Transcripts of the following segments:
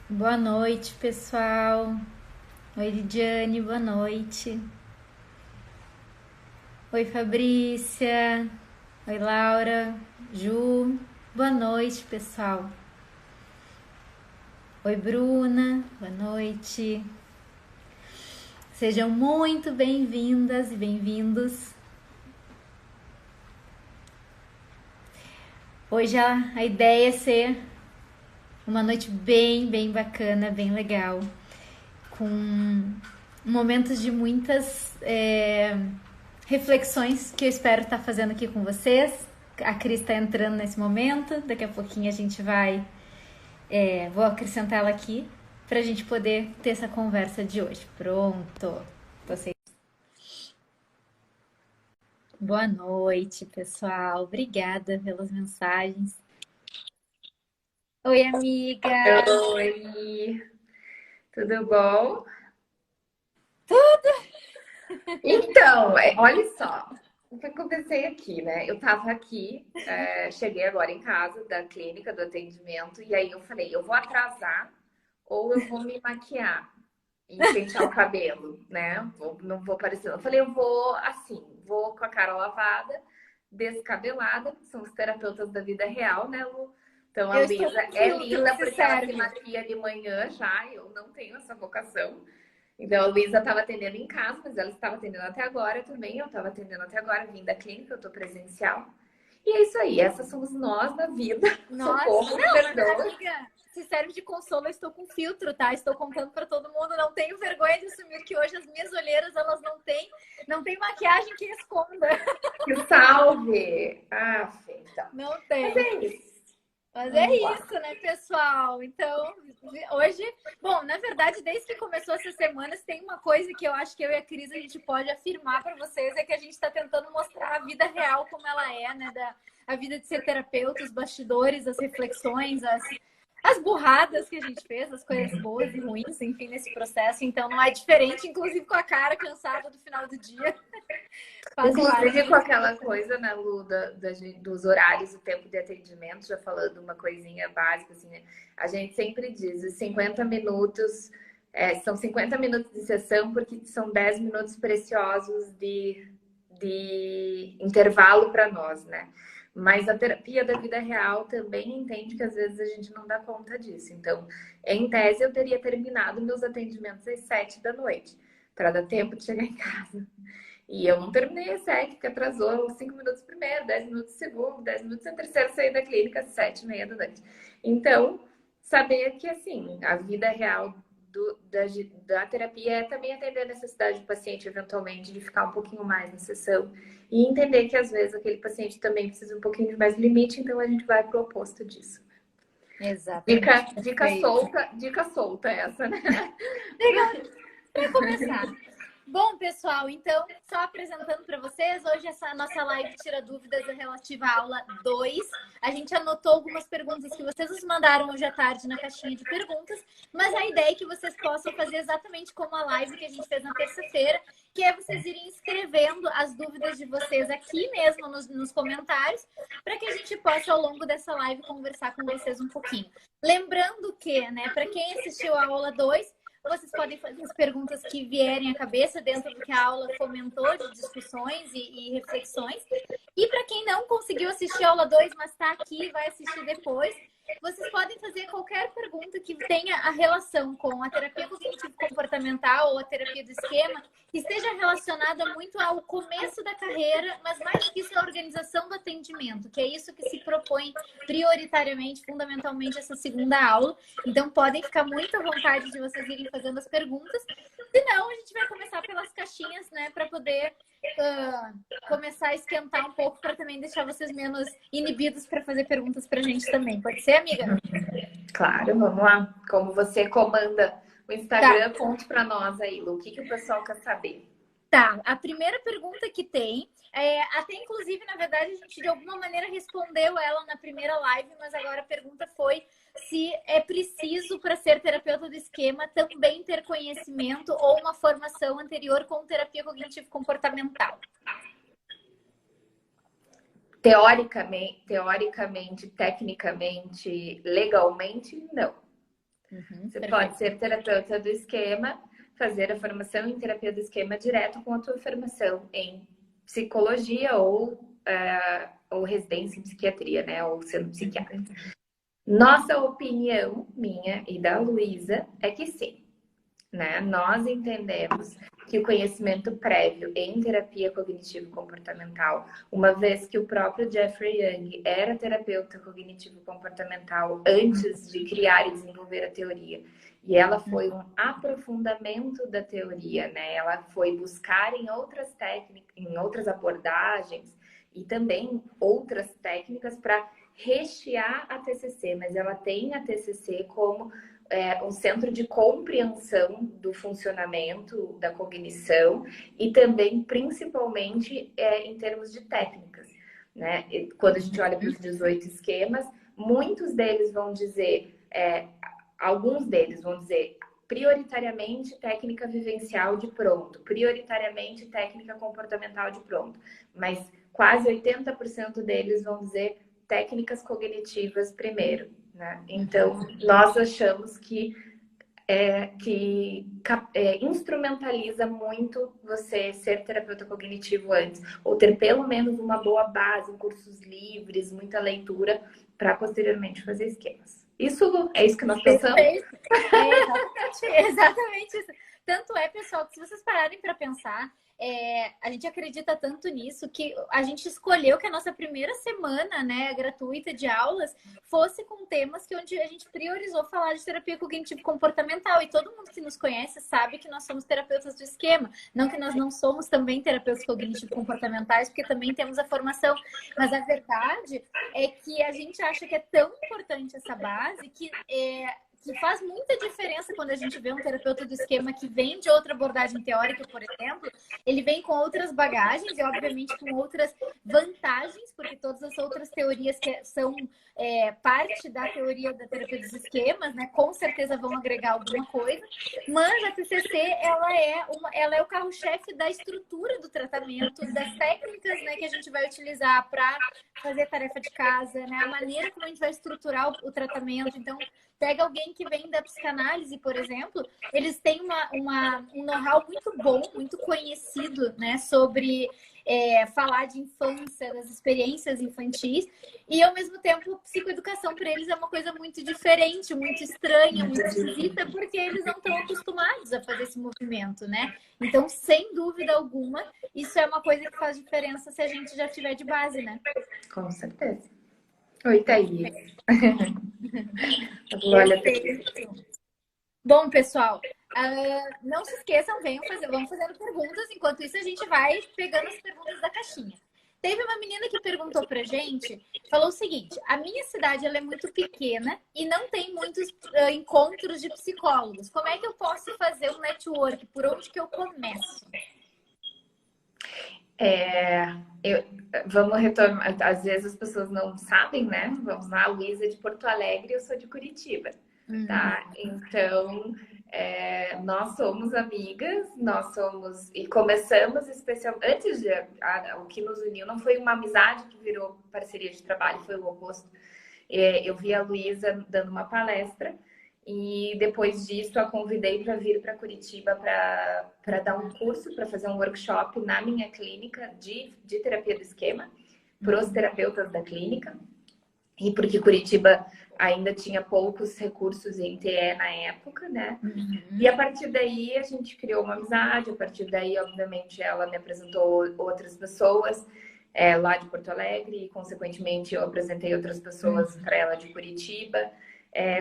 Boa noite, pessoal. Oi, Lidiane, boa noite. Oi, Fabrícia. Oi, Laura. Ju. Boa noite, pessoal. Oi, Bruna. Boa noite. Sejam muito bem-vindas e bem-vindos. Hoje a ideia é ser uma noite bem bacana, bem legal, com momentos de muitas reflexões que eu espero estar fazendo aqui com vocês. A Cris está entrando nesse momento, daqui a pouquinho a gente vai. Vou acrescentar ela aqui para a gente poder ter essa conversa de hoje. Pronto. Vocês. Boa noite, pessoal. Obrigada pelas mensagens. Oi, amiga. Oi, tudo bom? Então, olha só, o que aconteceu aqui, né? Eu tava aqui, cheguei agora em casa da clínica, do atendimento, e aí eu falei, eu vou atrasar ou eu vou me maquiar e pentear o cabelo, né? Não vou parecer. Eu falei, eu vou assim, vou com a cara lavada, descabelada, que são os terapeutas da vida real, né, Lu? Então a Eu estou Luísa com é filtro, linda se porque ela se serve. maquia de manhã já, eu não tenho essa vocação. Então, a Luísa estava atendendo em casa, mas ela estava atendendo até agora também. Eu estava atendendo até agora, vim da clínica, eu estou presencial. E é isso aí, essas somos nós na vida. Nossa, Socorro, me não, mas perdoa. amiga, se serve de consolo, eu estou com filtro, tá? Estou contando para todo mundo, não tenho vergonha de assumir que hoje as minhas olheiras, elas não tem maquiagem que esconda. Que salve! Ah, então. Não Mas tem. é isso. Mas é Vamos lá. isso, né, pessoal? Então, hoje, bom, na verdade, desde que começou essa semana, se tem uma coisa que eu acho que eu e a Cris a gente pode afirmar para vocês é que a gente está tentando mostrar a vida real como ela é, né? A vida de ser terapeuta, os bastidores, as reflexões, as burradas que a gente fez, as coisas boas e ruins, enfim, nesse processo. Então, não é diferente, inclusive com a cara cansada do final do dia, faz parte. Inclusive com aquela coisa, né, Lu, dos horários e tempo de atendimento, já falando uma coisinha básica, assim, né? A gente sempre diz, os 50 minutos, são 50 minutos de sessão, porque são 10 minutos preciosos de intervalo para nós, né? Mas a terapia da vida real também entende que às vezes a gente não dá conta disso. Então, em tese, eu teria terminado meus atendimentos às 7 da noite, para dar tempo de chegar em casa. E eu não terminei a 7, porque atrasou 5 minutos primeiro, 10 minutos segundo, 10 minutos no terceiro, saí da clínica às 7h30 da noite. Então, saber que, assim, a vida real da terapia é também atender a necessidade do paciente, eventualmente, de ficar um pouquinho mais na sessão. E entender que, às vezes, aquele paciente também precisa um pouquinho de mais limite, então a gente vai pro oposto disso. Exatamente, perfeito. Dica solta essa, né? Legal, para começar. Bom, pessoal, então, só apresentando para vocês, hoje essa nossa live Tira Dúvidas é relativa à aula 2. A gente anotou algumas perguntas que vocês nos mandaram hoje à tarde na caixinha de perguntas, mas a ideia é que vocês possam fazer exatamente como a live que a gente fez na terça-feira, que é vocês irem escrevendo as dúvidas de vocês aqui mesmo nos comentários, para que a gente possa, ao longo dessa live, conversar com vocês um pouquinho. Lembrando que, né, para quem assistiu a aula 2, vocês podem fazer as perguntas que vierem à cabeça dentro do que a aula fomentou de discussões e reflexões. E para quem não conseguiu assistir a aula 2, mas está aqui e vai assistir depois, vocês podem fazer qualquer pergunta que tenha a relação com a terapia cognitivo-comportamental ou a terapia do esquema, que esteja relacionada muito ao começo da carreira, mas mais que isso, a organização do atendimento, que é isso que se propõe prioritariamente, fundamentalmente, essa segunda aula. Então, podem ficar muito à vontade de vocês irem fazendo as perguntas. Se não, a gente vai começar pelas caixinhas, né, para poder começar a esquentar um pouco, para também deixar vocês menos inibidos para fazer perguntas para a gente também. Pode ser, amiga? Claro, vamos lá. Como você comanda o Tá. Instagram, conte para nós aí, Lu, o que o pessoal quer saber. Tá, a primeira pergunta que tem, até inclusive, na verdade, a gente de alguma maneira respondeu ela na primeira live, mas agora a pergunta foi se é preciso, para ser terapeuta do esquema, também ter conhecimento ou uma formação anterior com terapia cognitivo-comportamental. Teoricamente, tecnicamente, legalmente, não. Você pode ser terapeuta do esquema, fazer a formação em terapia do esquema direto com a tua formação em psicologia ou residência em psiquiatria, né? Ou sendo psiquiatra. Nossa opinião, minha e da Luísa, é que sim, né? Nós entendemos que o conhecimento prévio em terapia cognitivo-comportamental, uma vez que o próprio Jeffrey Young era terapeuta cognitivo-comportamental antes de criar e desenvolver a teoria, e ela foi um aprofundamento da teoria, né? Ela foi buscar em outras técnicas, em outras abordagens e também outras técnicas para rechear a TCC, mas ela tem a TCC como um centro de compreensão do funcionamento da cognição e também, principalmente, em termos de técnicas, né? Quando a gente olha para os 18 esquemas, muitos deles vão dizer, alguns deles vão dizer prioritariamente técnica vivencial de pronto, prioritariamente técnica comportamental de pronto, mas quase 80% deles vão dizer técnicas cognitivas primeiro, né? Então, nós achamos que instrumentaliza muito você ser terapeuta cognitivo antes, ou ter pelo menos uma boa base, cursos livres, muita leitura, para posteriormente fazer esquemas. Isso é isso que nós pensamos? Exatamente isso. Tanto é, pessoal, que se vocês pararem para pensar, a gente acredita tanto nisso que a gente escolheu que a nossa primeira semana, né, gratuita de aulas fosse com temas onde a gente priorizou falar de terapia cognitivo-comportamental. E todo mundo que nos conhece sabe que nós somos terapeutas do esquema. Não que nós não somos também terapeutas cognitivo-comportamentais, porque também temos a formação. Mas a verdade é que a gente acha que é tão importante essa base que faz muita diferença quando a gente vê um terapeuta do esquema que vem de outra abordagem teórica, por exemplo, ele vem com outras bagagens e, obviamente, com outras vantagens, porque todas as outras teorias que são parte da teoria da terapia dos esquemas, né, com certeza vão agregar alguma coisa, mas a TCC, ela é o carro-chefe da estrutura do tratamento, das técnicas, né, que a gente vai utilizar para fazer a tarefa de casa, né, a maneira como a gente vai estruturar o tratamento. Então, pega alguém que vem da psicanálise, por exemplo, eles têm um know-how muito bom, muito conhecido, né, sobre falar de infância, das experiências infantis, e ao mesmo tempo, psicoeducação para eles é uma coisa muito diferente, muito estranha, muito esquisita, porque eles não estão acostumados a fazer esse movimento, né? Então, sem dúvida alguma, isso é uma coisa que faz diferença se a gente já tiver de base, né? Com certeza. Oi, Thaís. Bom, pessoal, não se esqueçam, vamos fazendo perguntas. Enquanto isso, a gente vai pegando as perguntas da caixinha. Teve uma menina que perguntou pra gente, falou o seguinte: a minha cidade ela é muito pequena e não tem muitos encontros de psicólogos. Como é que eu posso fazer um network? Por onde que eu começo? Vamos retornar. Às vezes as pessoas não sabem, né? Vamos lá, a Luísa é de Porto Alegre e eu sou de Curitiba, tá? Então, nós somos amigas, e começamos especialmente antes o que nos uniu não foi uma amizade que virou parceria de trabalho, foi o oposto. Eu vi a Luísa dando uma palestra e depois disso a convidei para vir para Curitiba para dar um curso, para fazer um workshop na minha clínica de terapia do esquema para os terapeutas da clínica. E porque Curitiba ainda tinha poucos recursos em TE na época, né? E a partir daí a gente criou uma amizade, a partir daí, obviamente, ela me apresentou outras pessoas lá de Porto Alegre e, consequentemente, eu apresentei outras pessoas para ela de Curitiba.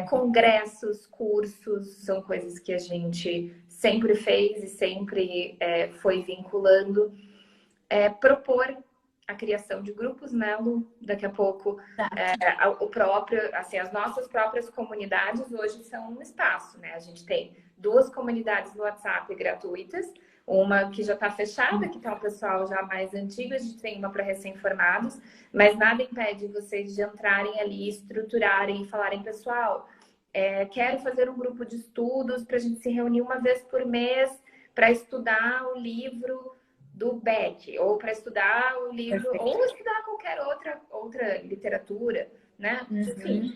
Congressos, cursos, são coisas que a gente sempre fez e sempre foi vinculando. Propor a criação de grupos, né, Lu? Daqui a pouco, as nossas próprias comunidades hoje são um espaço, né? A gente tem 2 comunidades no WhatsApp gratuitas, uma que já está fechada, que está o pessoal já mais antigo, a gente tem uma para recém-formados, mas nada impede vocês de entrarem ali, estruturarem e falarem, pessoal, quero fazer um grupo de estudos para a gente se reunir uma vez por mês para estudar o livro do Beck, ou para estudar o livro, ou estudar qualquer outra literatura, né? Enfim,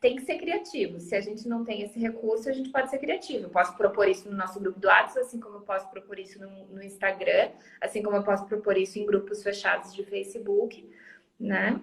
tem que ser criativo. Se a gente não tem esse recurso, a gente pode ser criativo. Eu posso propor isso no nosso grupo do WhatsApp, assim como eu posso propor isso no Instagram, assim como eu posso propor isso em grupos fechados de Facebook, né?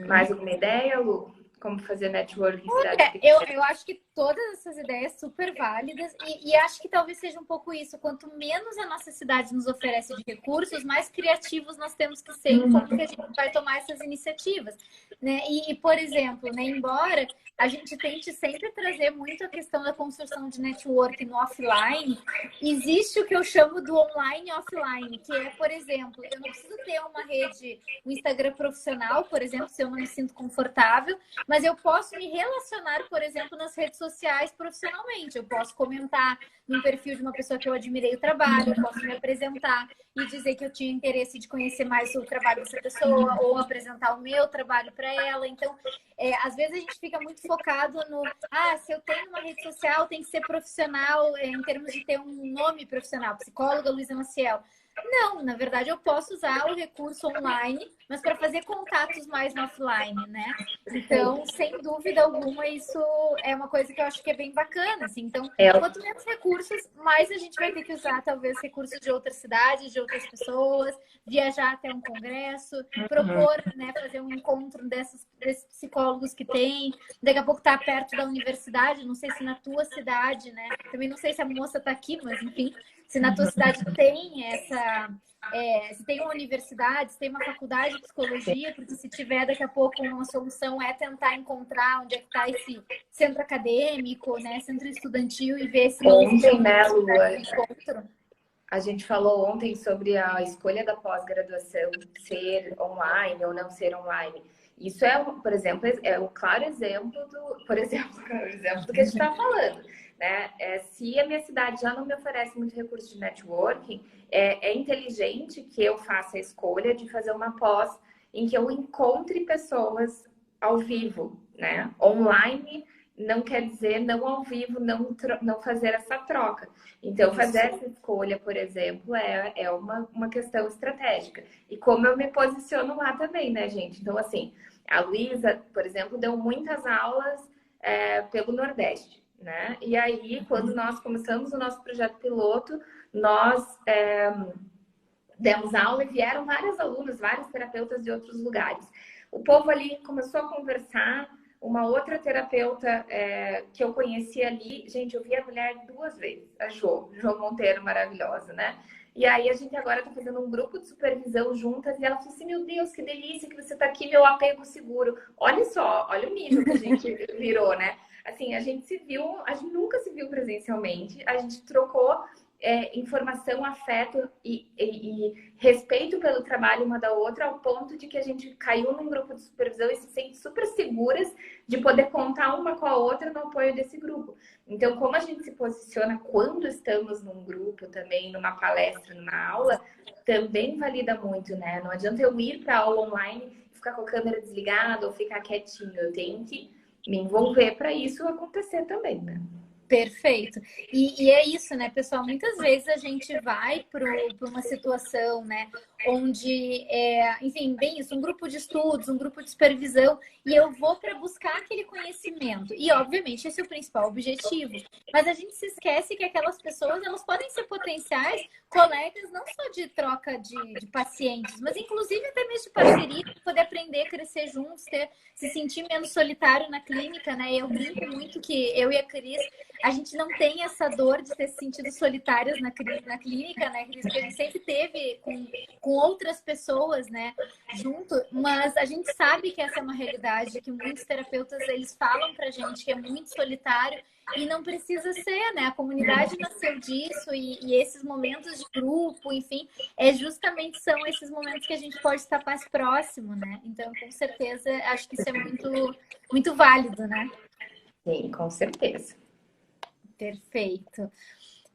Mais alguma ideia, Lu? Como fazer networking em cidades pequenas? Eu acho que todas essas ideias super válidas e acho que talvez seja um pouco isso. Quanto menos a nossa cidade nos oferece de recursos, mais criativos nós temos que ser em como que a gente vai tomar essas iniciativas, né? Por exemplo, né, embora a gente tente sempre trazer muito a questão da construção de network no offline, existe o que eu chamo do online e offline, que é, por exemplo, eu não preciso ter uma rede, um Instagram profissional, por exemplo, se eu não me sinto confortável, mas eu posso me relacionar, por exemplo, nas redes sociais profissionalmente. Eu posso comentar no perfil de uma pessoa que eu admirei o trabalho, eu posso me apresentar e dizer que eu tinha interesse de conhecer mais o trabalho dessa pessoa ou apresentar o meu trabalho para ela. Então, às vezes a gente fica muito focado no se eu tenho uma rede social, tem que ser profissional em termos de ter um nome profissional, psicóloga Luísa Maciel. Não, na verdade eu posso usar o recurso online, mas para fazer contatos mais no offline, né? Então, sem dúvida alguma, isso é uma coisa que eu acho que é bem bacana, assim. Então, quanto menos recursos, mais a gente vai ter que usar, talvez, recursos de outras cidades, de outras pessoas, viajar até um congresso, propor, né, fazer um encontro desses psicólogos que tem. Daqui a pouco tá perto da universidade, não sei se na tua cidade, né? Também não sei se a moça tá aqui, mas enfim, se na tua cidade tem se tem uma universidade, se tem uma faculdade de psicologia, porque se tiver daqui a pouco uma solução é tentar encontrar onde é que está esse centro acadêmico, né, centro estudantil e ver se não Ontem, né, Lua? encontro. A gente falou ontem sobre a escolha da pós-graduação ser online ou não ser online. Isso é, por exemplo, é um claro exemplo do que a gente está falando. Né? Se a minha cidade já não me oferece muito recurso de networking, é inteligente que eu faça a escolha de fazer uma pós em que eu encontre pessoas ao vivo, né? Online não quer dizer não ao vivo, não fazer essa troca. Então, fazer essa escolha, por exemplo, é uma questão estratégica. E como eu me posiciono lá também, né, gente? Então, assim, a Luísa, por exemplo, deu muitas aulas pelo Nordeste, né? E aí, quando nós começamos o nosso projeto piloto, nós demos aula e vieram vários alunos, vários terapeutas de outros lugares. O povo ali começou a conversar. Uma outra terapeuta que eu conheci ali, gente, eu vi a mulher 2 vezes, a Jo Monteiro, maravilhosa, né? E aí a gente agora tá fazendo um grupo de supervisão juntas e ela falou assim, meu Deus, que delícia que você tá aqui, meu apego seguro. Olha só, olha o nível que a gente virou, né? Assim, a gente nunca se viu presencialmente, a gente trocou informação, afeto e respeito pelo trabalho uma da outra, ao ponto de que a gente caiu num grupo de supervisão e se sente super seguras de poder contar uma com a outra no apoio desse grupo. Então, como a gente se posiciona quando estamos num grupo também, numa palestra, numa aula, também valida muito, né? Não adianta eu ir para aula online e ficar com a câmera desligada ou ficar quietinho. Eu tenho que me envolver para isso acontecer também, né? Perfeito. E é isso, né, pessoal? Muitas vezes a gente vai para uma situação, né, onde, enfim, bem isso, um grupo de estudos, um grupo de supervisão, e eu vou para buscar aquele conhecimento. E, obviamente, esse é o principal objetivo. Mas a gente se esquece que aquelas pessoas, elas podem ser potenciais colegas, não só de troca de pacientes, mas, inclusive, até mesmo de parceria, poder aprender, crescer juntos, se sentir menos solitário na clínica, né? Eu brinco muito que eu e a Cris, a gente não tem essa dor de ter se sentido solitárias na clínica, né, Cris? Porque a gente sempre teve com outras pessoas, né, junto, mas a gente sabe que essa é uma realidade, que muitos terapeutas, eles falam pra gente que é muito solitário e não precisa ser, né? A comunidade nasceu disso e esses momentos de grupo, enfim, justamente são esses momentos que a gente pode estar mais próximo, né? Então, com certeza, acho que isso é muito, muito válido, né? Sim, com certeza. Perfeito.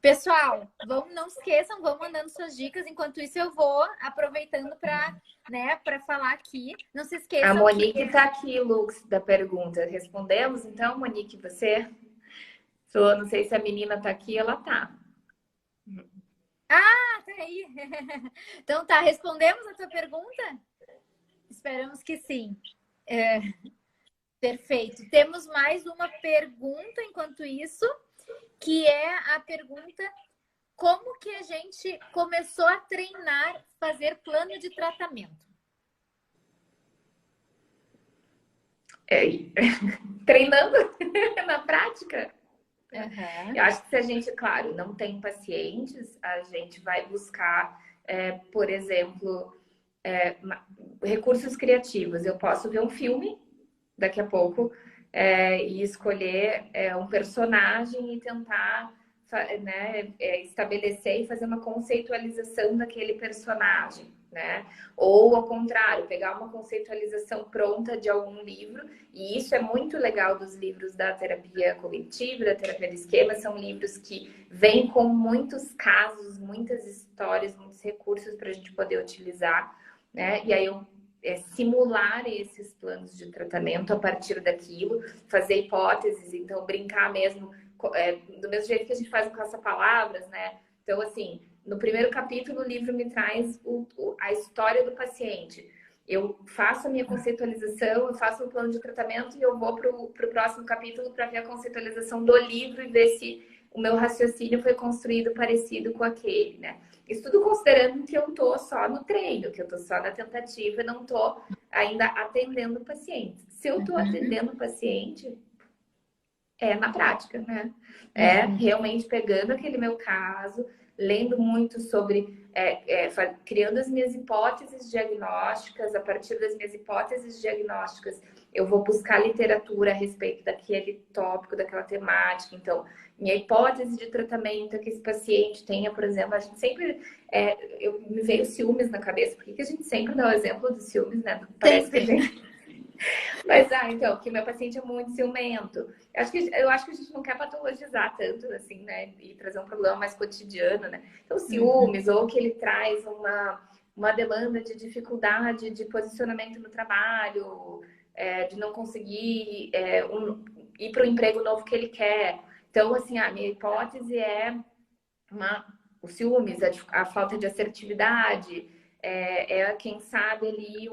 Pessoal, não esqueçam, vão mandando suas dicas. Enquanto isso, eu vou aproveitando para falar aqui. Não se esqueçam. A Monique está aqui, Lux, da pergunta. Respondemos, então, Monique, você? Não sei se a menina está aqui, ela está. Ah, tá aí. Então tá, respondemos a tua pergunta? Esperamos que sim. Perfeito. Temos mais uma pergunta enquanto isso, que é a pergunta: como que a gente começou a treinar, fazer plano de tratamento? Treinando na prática. Uhum. Eu acho que se a gente, claro, não tem pacientes, a gente vai buscar, por exemplo, recursos criativos. Eu posso ver um filme daqui a pouco e escolher um personagem e tentar, né, estabelecer e fazer uma conceitualização daquele personagem, né? Ou ao contrário, pegar uma conceitualização pronta de algum livro, e isso é muito legal dos livros da terapia cognitiva, da terapia de esquema, são livros que vêm com muitos casos, muitas histórias, muitos recursos para a gente poder utilizar, né? E aí eu simular esses planos de tratamento a partir daquilo, fazer hipóteses, então brincar mesmo, do mesmo jeito que a gente faz com caça-palavras, né? Então, assim, no primeiro capítulo o livro me traz a história do paciente. Eu faço a minha conceitualização, eu faço um plano de tratamento e eu vou para o próximo capítulo para ver a conceitualização do livro e ver se o meu raciocínio foi construído parecido com aquele, né? Isso tudo considerando que eu tô só no treino, que eu tô só na tentativa, não tô ainda atendendo o paciente. Se eu tô atendendo o paciente, é na prática, né? É realmente pegando aquele meu caso, lendo muito sobre, criando as minhas hipóteses diagnósticas. A partir das minhas hipóteses diagnósticas, eu vou buscar literatura a respeito daquele tópico, daquela temática. Então, minha hipótese de tratamento é que esse paciente tenha, por exemplo, a gente sempre, me veio ciúmes na cabeça. Por que a gente sempre dá o exemplo dos ciúmes, né? Parece que a gente... Mas, então, que meu paciente é muito ciumento. Eu acho que a gente não quer patologizar tanto, assim, né? E trazer um problema mais cotidiano, né? Então, ciúmes, ou que ele traz uma demanda de dificuldade de posicionamento no trabalho, de não conseguir ir para o emprego novo que ele quer. Então, assim, a minha hipótese é o ciúmes, a falta de assertividade, quem sabe ali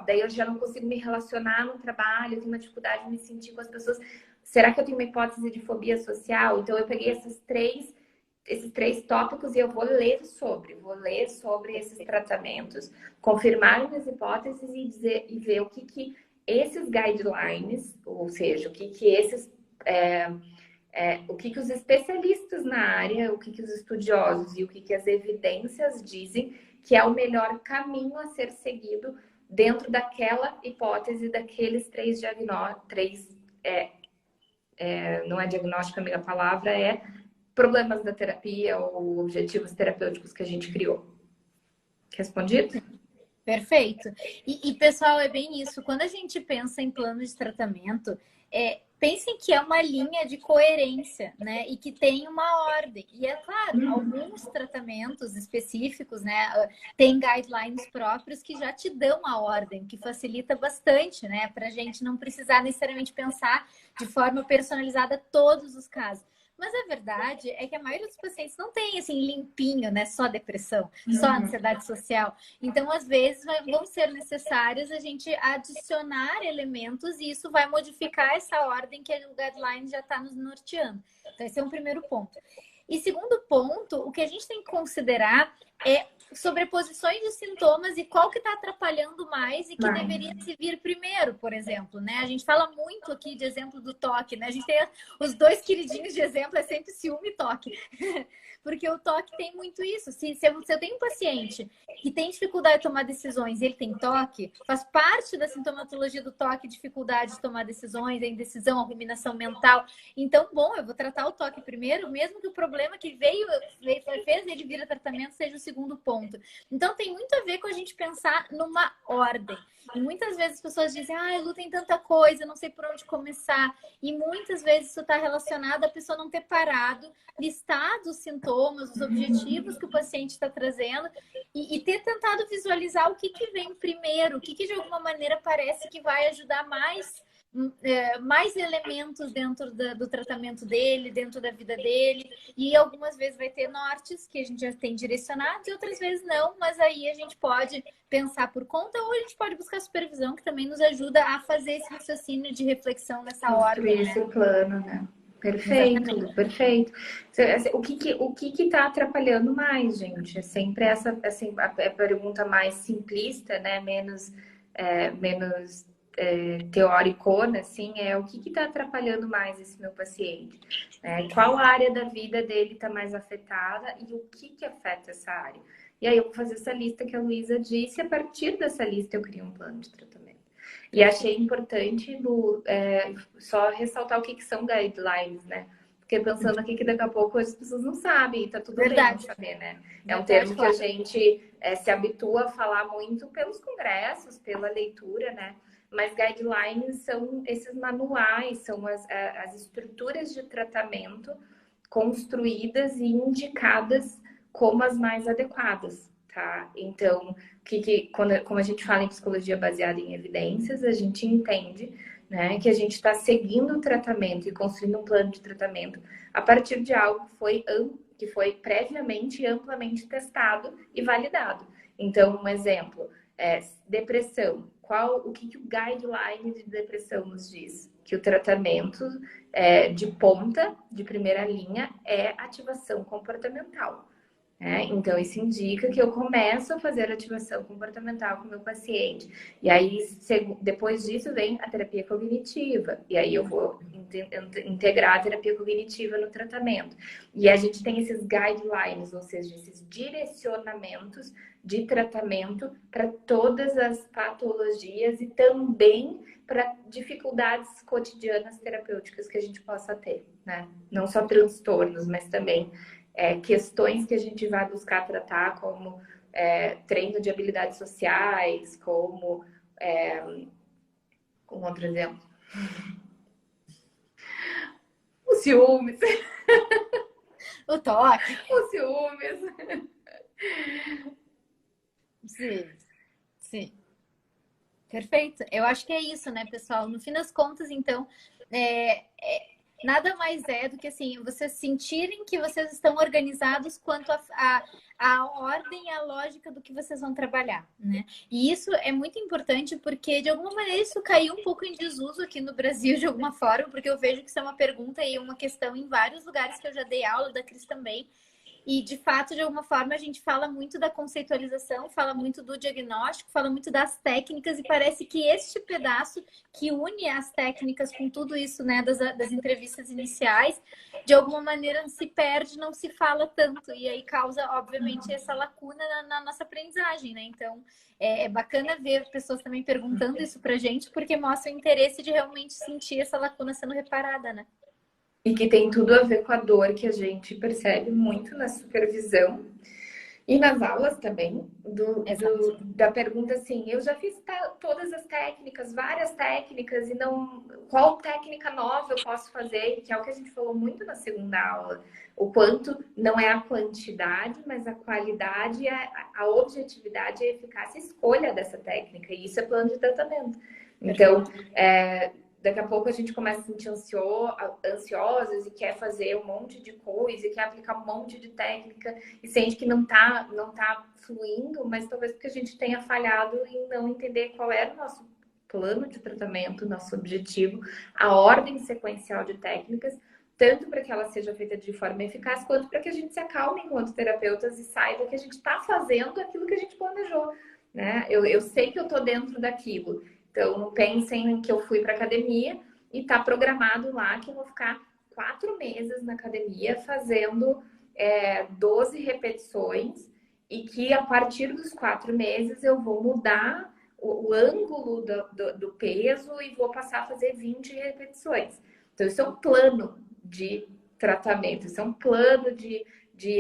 daí eu já não consigo me relacionar no trabalho, eu tenho uma dificuldade de me sentir com as pessoas. Será que eu tenho uma hipótese de fobia social? Então eu peguei esses três tópicos e eu vou ler sobre esses tratamentos, confirmar minhas hipóteses e ver o que esses guidelines, ou seja, o que esses o que os especialistas na área, o que os estudiosos e o que as evidências dizem que é o melhor caminho a ser seguido dentro daquela hipótese, daqueles três diagnósticos. Não é diagnóstico a minha palavra, é problemas da terapia ou objetivos terapêuticos que a gente criou. Respondido? Perfeito. E, pessoal, é bem isso. Quando a gente pensa em plano de tratamento, pensem que é uma linha de coerência, né? E que tem uma ordem. E é claro, alguns tratamentos específicos, né? Tem guidelines próprios que já te dão a ordem, que facilita bastante, né? Para a gente não precisar necessariamente pensar de forma personalizada todos os casos. Mas a verdade é que a maioria dos pacientes não tem, assim, limpinho, né? Só depressão, só ansiedade social. Então, às vezes, vão ser necessários a gente adicionar elementos e isso vai modificar essa ordem que o guideline já está nos norteando. Então, esse é um primeiro ponto. E segundo ponto, o que a gente tem que considerar é sobreposições de sintomas e qual que está atrapalhando mais e que deveria se vir primeiro, por exemplo, né? A gente fala muito aqui de exemplo do toque, né? A gente tem os dois queridinhos de exemplo, é sempre ciúme e toque. Porque o toque tem muito isso. Se eu tenho um paciente que tem dificuldade de tomar decisões e ele tem toque, faz parte da sintomatologia do toque, dificuldade de tomar decisões, a indecisão, a ruminação mental. Então, bom, eu vou tratar o toque primeiro, mesmo que o problema que fez ele vir a tratamento seja o segundo ponto. Então, tem muito a ver com a gente pensar numa ordem. E muitas vezes as pessoas dizem, Lu, tem tanta coisa, não sei por onde começar. E muitas vezes isso está relacionado a pessoa não ter parado, listado os sintomas, os objetivos que o paciente está trazendo e ter tentado visualizar o que vem primeiro, o que de alguma maneira parece que vai ajudar mais mais elementos dentro do tratamento dele, dentro da vida dele. E algumas vezes vai ter nortes que a gente já tem direcionados e outras vezes não, mas aí a gente pode pensar por conta ou a gente pode buscar supervisão, que também nos ajuda a fazer esse raciocínio de reflexão nessa ordem, Construir né? esse plano, né? Exatamente. Perfeito, perfeito. O que tá atrapalhando mais, gente? É sempre essa, assim, a pergunta mais simplista, né? Menos teoricona, assim, é o que tá atrapalhando mais esse meu paciente? Qual área da vida dele está mais afetada e o que afeta essa área? E aí eu vou fazer essa lista que a Luísa disse, e a partir dessa lista eu crio um plano de tratamento. E achei importante só ressaltar o que são guidelines, né? Porque pensando aqui que daqui a pouco as pessoas não sabem, e tá tudo bem não saber, né? É um termo que a gente se habitua a falar muito pelos congressos, pela leitura, né? Mas guidelines são esses manuais, são as estruturas de tratamento construídas e indicadas como as mais adequadas, tá? Então, como a gente fala em psicologia baseada em evidências, a gente entende, né, que a gente está seguindo o tratamento e construindo um plano de tratamento a partir de algo que foi previamente e amplamente testado e validado. Então, um exemplo é depressão. O que o guideline de depressão nos diz? Que o tratamento de ponta, de primeira linha, é ativação comportamental. Então, isso indica que eu começo a fazer ativação comportamental com o meu paciente. E aí, depois disso, vem a terapia cognitiva. E aí, eu vou integrar a terapia cognitiva no tratamento. E a gente tem esses guidelines, ou seja, esses direcionamentos de tratamento para todas as patologias e também para dificuldades cotidianas terapêuticas que a gente possa ter, né? Não só transtornos, mas também questões que a gente vai buscar tratar, como treino de habilidades sociais, como um outro exemplo, os ciúmes, O toque. os ciúmes. Sim, sim. Perfeito. Eu acho que é isso, né, pessoal? No fim das contas, então, nada mais é do que assim, vocês sentirem que vocês estão organizados quanto a ordem e a lógica do que vocês vão trabalhar, né? E isso é muito importante porque, de alguma maneira, isso caiu um pouco em desuso aqui no Brasil, de alguma forma, porque eu vejo que isso é uma pergunta e uma questão em vários lugares que eu já dei aula, da Cris também. E, de fato, de alguma forma, a gente fala muito da conceitualização, fala muito do diagnóstico, fala muito das técnicas, e parece que este pedaço que une as técnicas com tudo isso, né, das entrevistas iniciais, de alguma maneira se perde, não se fala tanto, e aí causa, obviamente, essa lacuna na nossa aprendizagem, né? Então, é bacana ver pessoas também perguntando isso pra gente, porque mostra o interesse de realmente sentir essa lacuna sendo reparada, né? E que tem tudo a ver com a dor que a gente percebe muito na supervisão e nas aulas também, da pergunta assim, eu já fiz todas as técnicas, várias técnicas, e não. Qual técnica nova eu posso fazer? Que é o que a gente falou muito na segunda aula. O quanto não é a quantidade, mas a qualidade, a objetividade e a eficácia, a escolha dessa técnica. E isso é plano de tratamento. Então, daqui a pouco a gente começa a se sentir ansiosos e quer fazer um monte de coisa, e quer aplicar um monte de técnica e sente que não tá fluindo, mas talvez porque a gente tenha falhado em não entender qual era o nosso plano de tratamento, nosso objetivo, a ordem sequencial de técnicas, tanto para que ela seja feita de forma eficaz, quanto para que a gente se acalme enquanto terapeutas e saiba que a gente está fazendo aquilo que a gente planejou, né? Eu sei que eu estou dentro daquilo. Então, não pensem em que eu fui para academia e está programado lá que eu vou ficar 4 meses na academia fazendo 12 repetições, e que a partir dos 4 meses eu vou mudar o ângulo do peso e vou passar a fazer 20 repetições. Então, isso é um plano de tratamento, isso é um plano de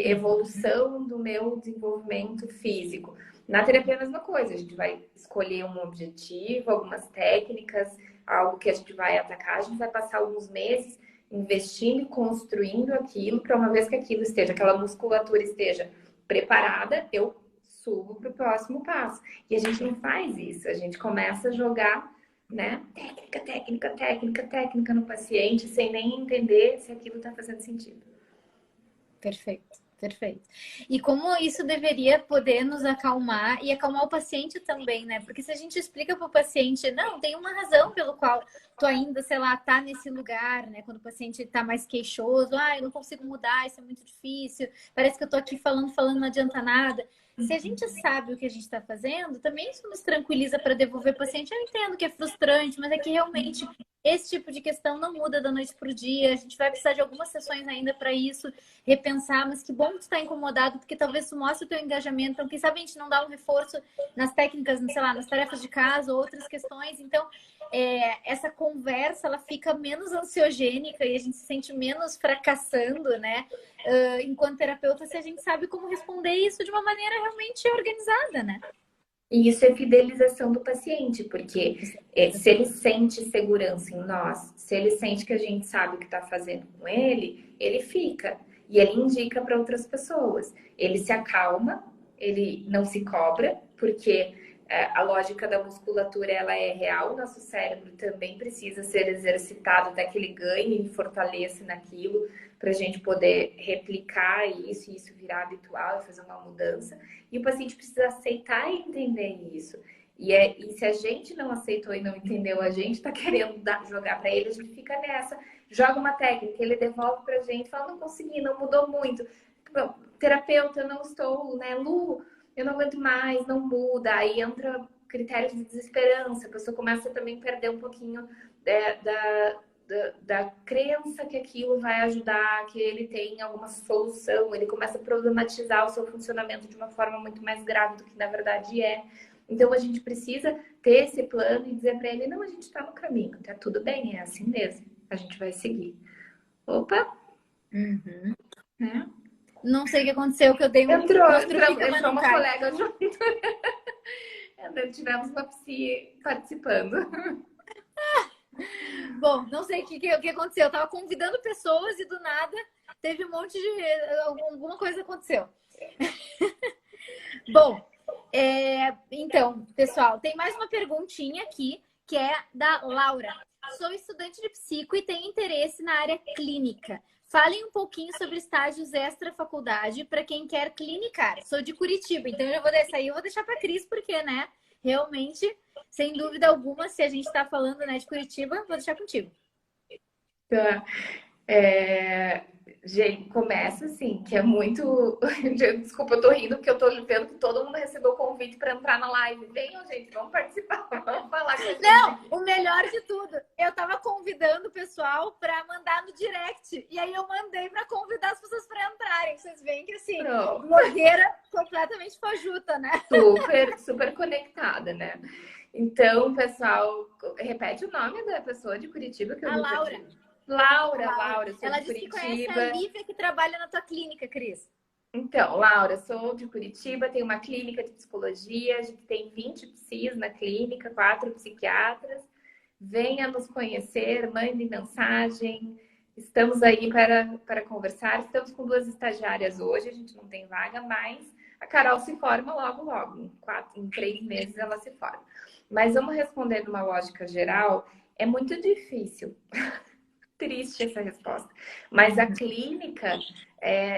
evolução do meu desenvolvimento físico. Na terapia é a mesma coisa, a gente vai escolher um objetivo, algumas técnicas, algo que a gente vai atacar, a gente vai passar alguns meses investindo e construindo aquilo, para uma vez que aquela musculatura esteja preparada, eu subo para o próximo passo. E a gente não faz isso, a gente começa a jogar né? Técnica, técnica, técnica, técnica no paciente, sem nem entender se aquilo está fazendo sentido. Perfeito, perfeito. E como isso deveria poder nos acalmar e acalmar o paciente também, né? Porque se a gente explica para o paciente, não, tem uma razão pelo qual tu ainda, sei lá, tá nesse lugar, né? Quando o paciente tá mais queixoso, eu não consigo mudar, isso é muito difícil, parece que eu tô aqui falando, não adianta nada. Se a gente sabe o que a gente está fazendo, também isso nos tranquiliza para devolver o paciente. Eu entendo que é frustrante, mas é que realmente esse tipo de questão não muda da noite para o dia. A gente vai precisar de algumas sessões ainda para isso, repensar. Mas que bom que tu está incomodado, porque talvez isso mostre o teu engajamento. Então, quem sabe a gente não dá um reforço nas técnicas, sei lá, nas tarefas de casa ou outras questões. Então, essa conversa, ela fica menos ansiogênica e a gente se sente menos fracassando, né? Enquanto terapeuta, se a gente sabe como responder isso de uma maneira realmente organizada, né? E isso é fidelização do paciente, porque se ele sente segurança em nós, se ele sente que a gente sabe o que está fazendo com ele fica. E ele indica para outras pessoas. Ele se acalma, ele não se cobra, porque a lógica da musculatura ela é real. Nosso cérebro também precisa ser exercitado até que ele ganhe e fortaleça naquilo, para a gente poder replicar isso e isso virar habitual e fazer uma mudança. E o paciente precisa aceitar e entender isso. E se a gente não aceitou e não entendeu, a gente está querendo jogar para ele, a gente fica nessa, joga uma técnica, ele devolve para a gente, fala, não consegui, não mudou muito. Terapeuta, eu não estou, né? Lu, eu não aguento mais, não muda. Aí entra critérios de desesperança, a pessoa começa também a perder um pouquinho da crença que aquilo vai ajudar, que ele tem alguma solução, ele começa a problematizar o seu funcionamento de uma forma muito mais grave do que na verdade é. Então a gente precisa ter esse plano e dizer para ele, não, a gente está no caminho, tá tudo bem, é assim mesmo, a gente vai seguir. Opa! Uhum. Não sei o que aconteceu, que eu dei um entrou uma colega junto. Tivemos uma psi participando. Bom, não sei o que aconteceu. Eu tava convidando pessoas e do nada teve um monte de... alguma coisa aconteceu. Bom, então, pessoal, tem mais uma perguntinha aqui, que é da Laura. Sou estudante de psico e tenho interesse na área clínica. Falem um pouquinho sobre estágios extra-faculdade para quem quer clinicar. Sou de Curitiba, então eu vou deixar para a Cris, porque, né, realmente, sem dúvida alguma, se a gente está falando, né, de Curitiba, vou deixar contigo. Tá. Gente, começa assim, que é muito. Desculpa, eu tô rindo porque eu tô vendo que todo mundo recebeu o convite para entrar na live. Venham, gente, vamos participar, vamos falar com a gente. Não, o melhor de tudo, eu tava convidando o pessoal para mandar no direct. E aí eu mandei para convidar as pessoas para entrarem. Vocês veem que assim, blogueira completamente fajuta, né? Super, super conectada, né? Então, pessoal, repete o nome da pessoa de Curitiba que eu A Laura. Laura, sou ela de disse Curitiba. que conhece a Lívia que trabalha na tua clínica, Cris. Então, Laura, sou de Curitiba, tenho uma clínica de psicologia, a gente tem 20 psis na clínica, 4 psiquiatras. Venha nos conhecer, mande mensagem. Estamos aí para conversar. Estamos com 2 estagiárias hoje, a gente não tem vaga, mas a Carol se forma logo. Em 3 meses ela se forma. Mas vamos responder de uma lógica geral. É muito difícil. Triste essa resposta. Mas a clínica,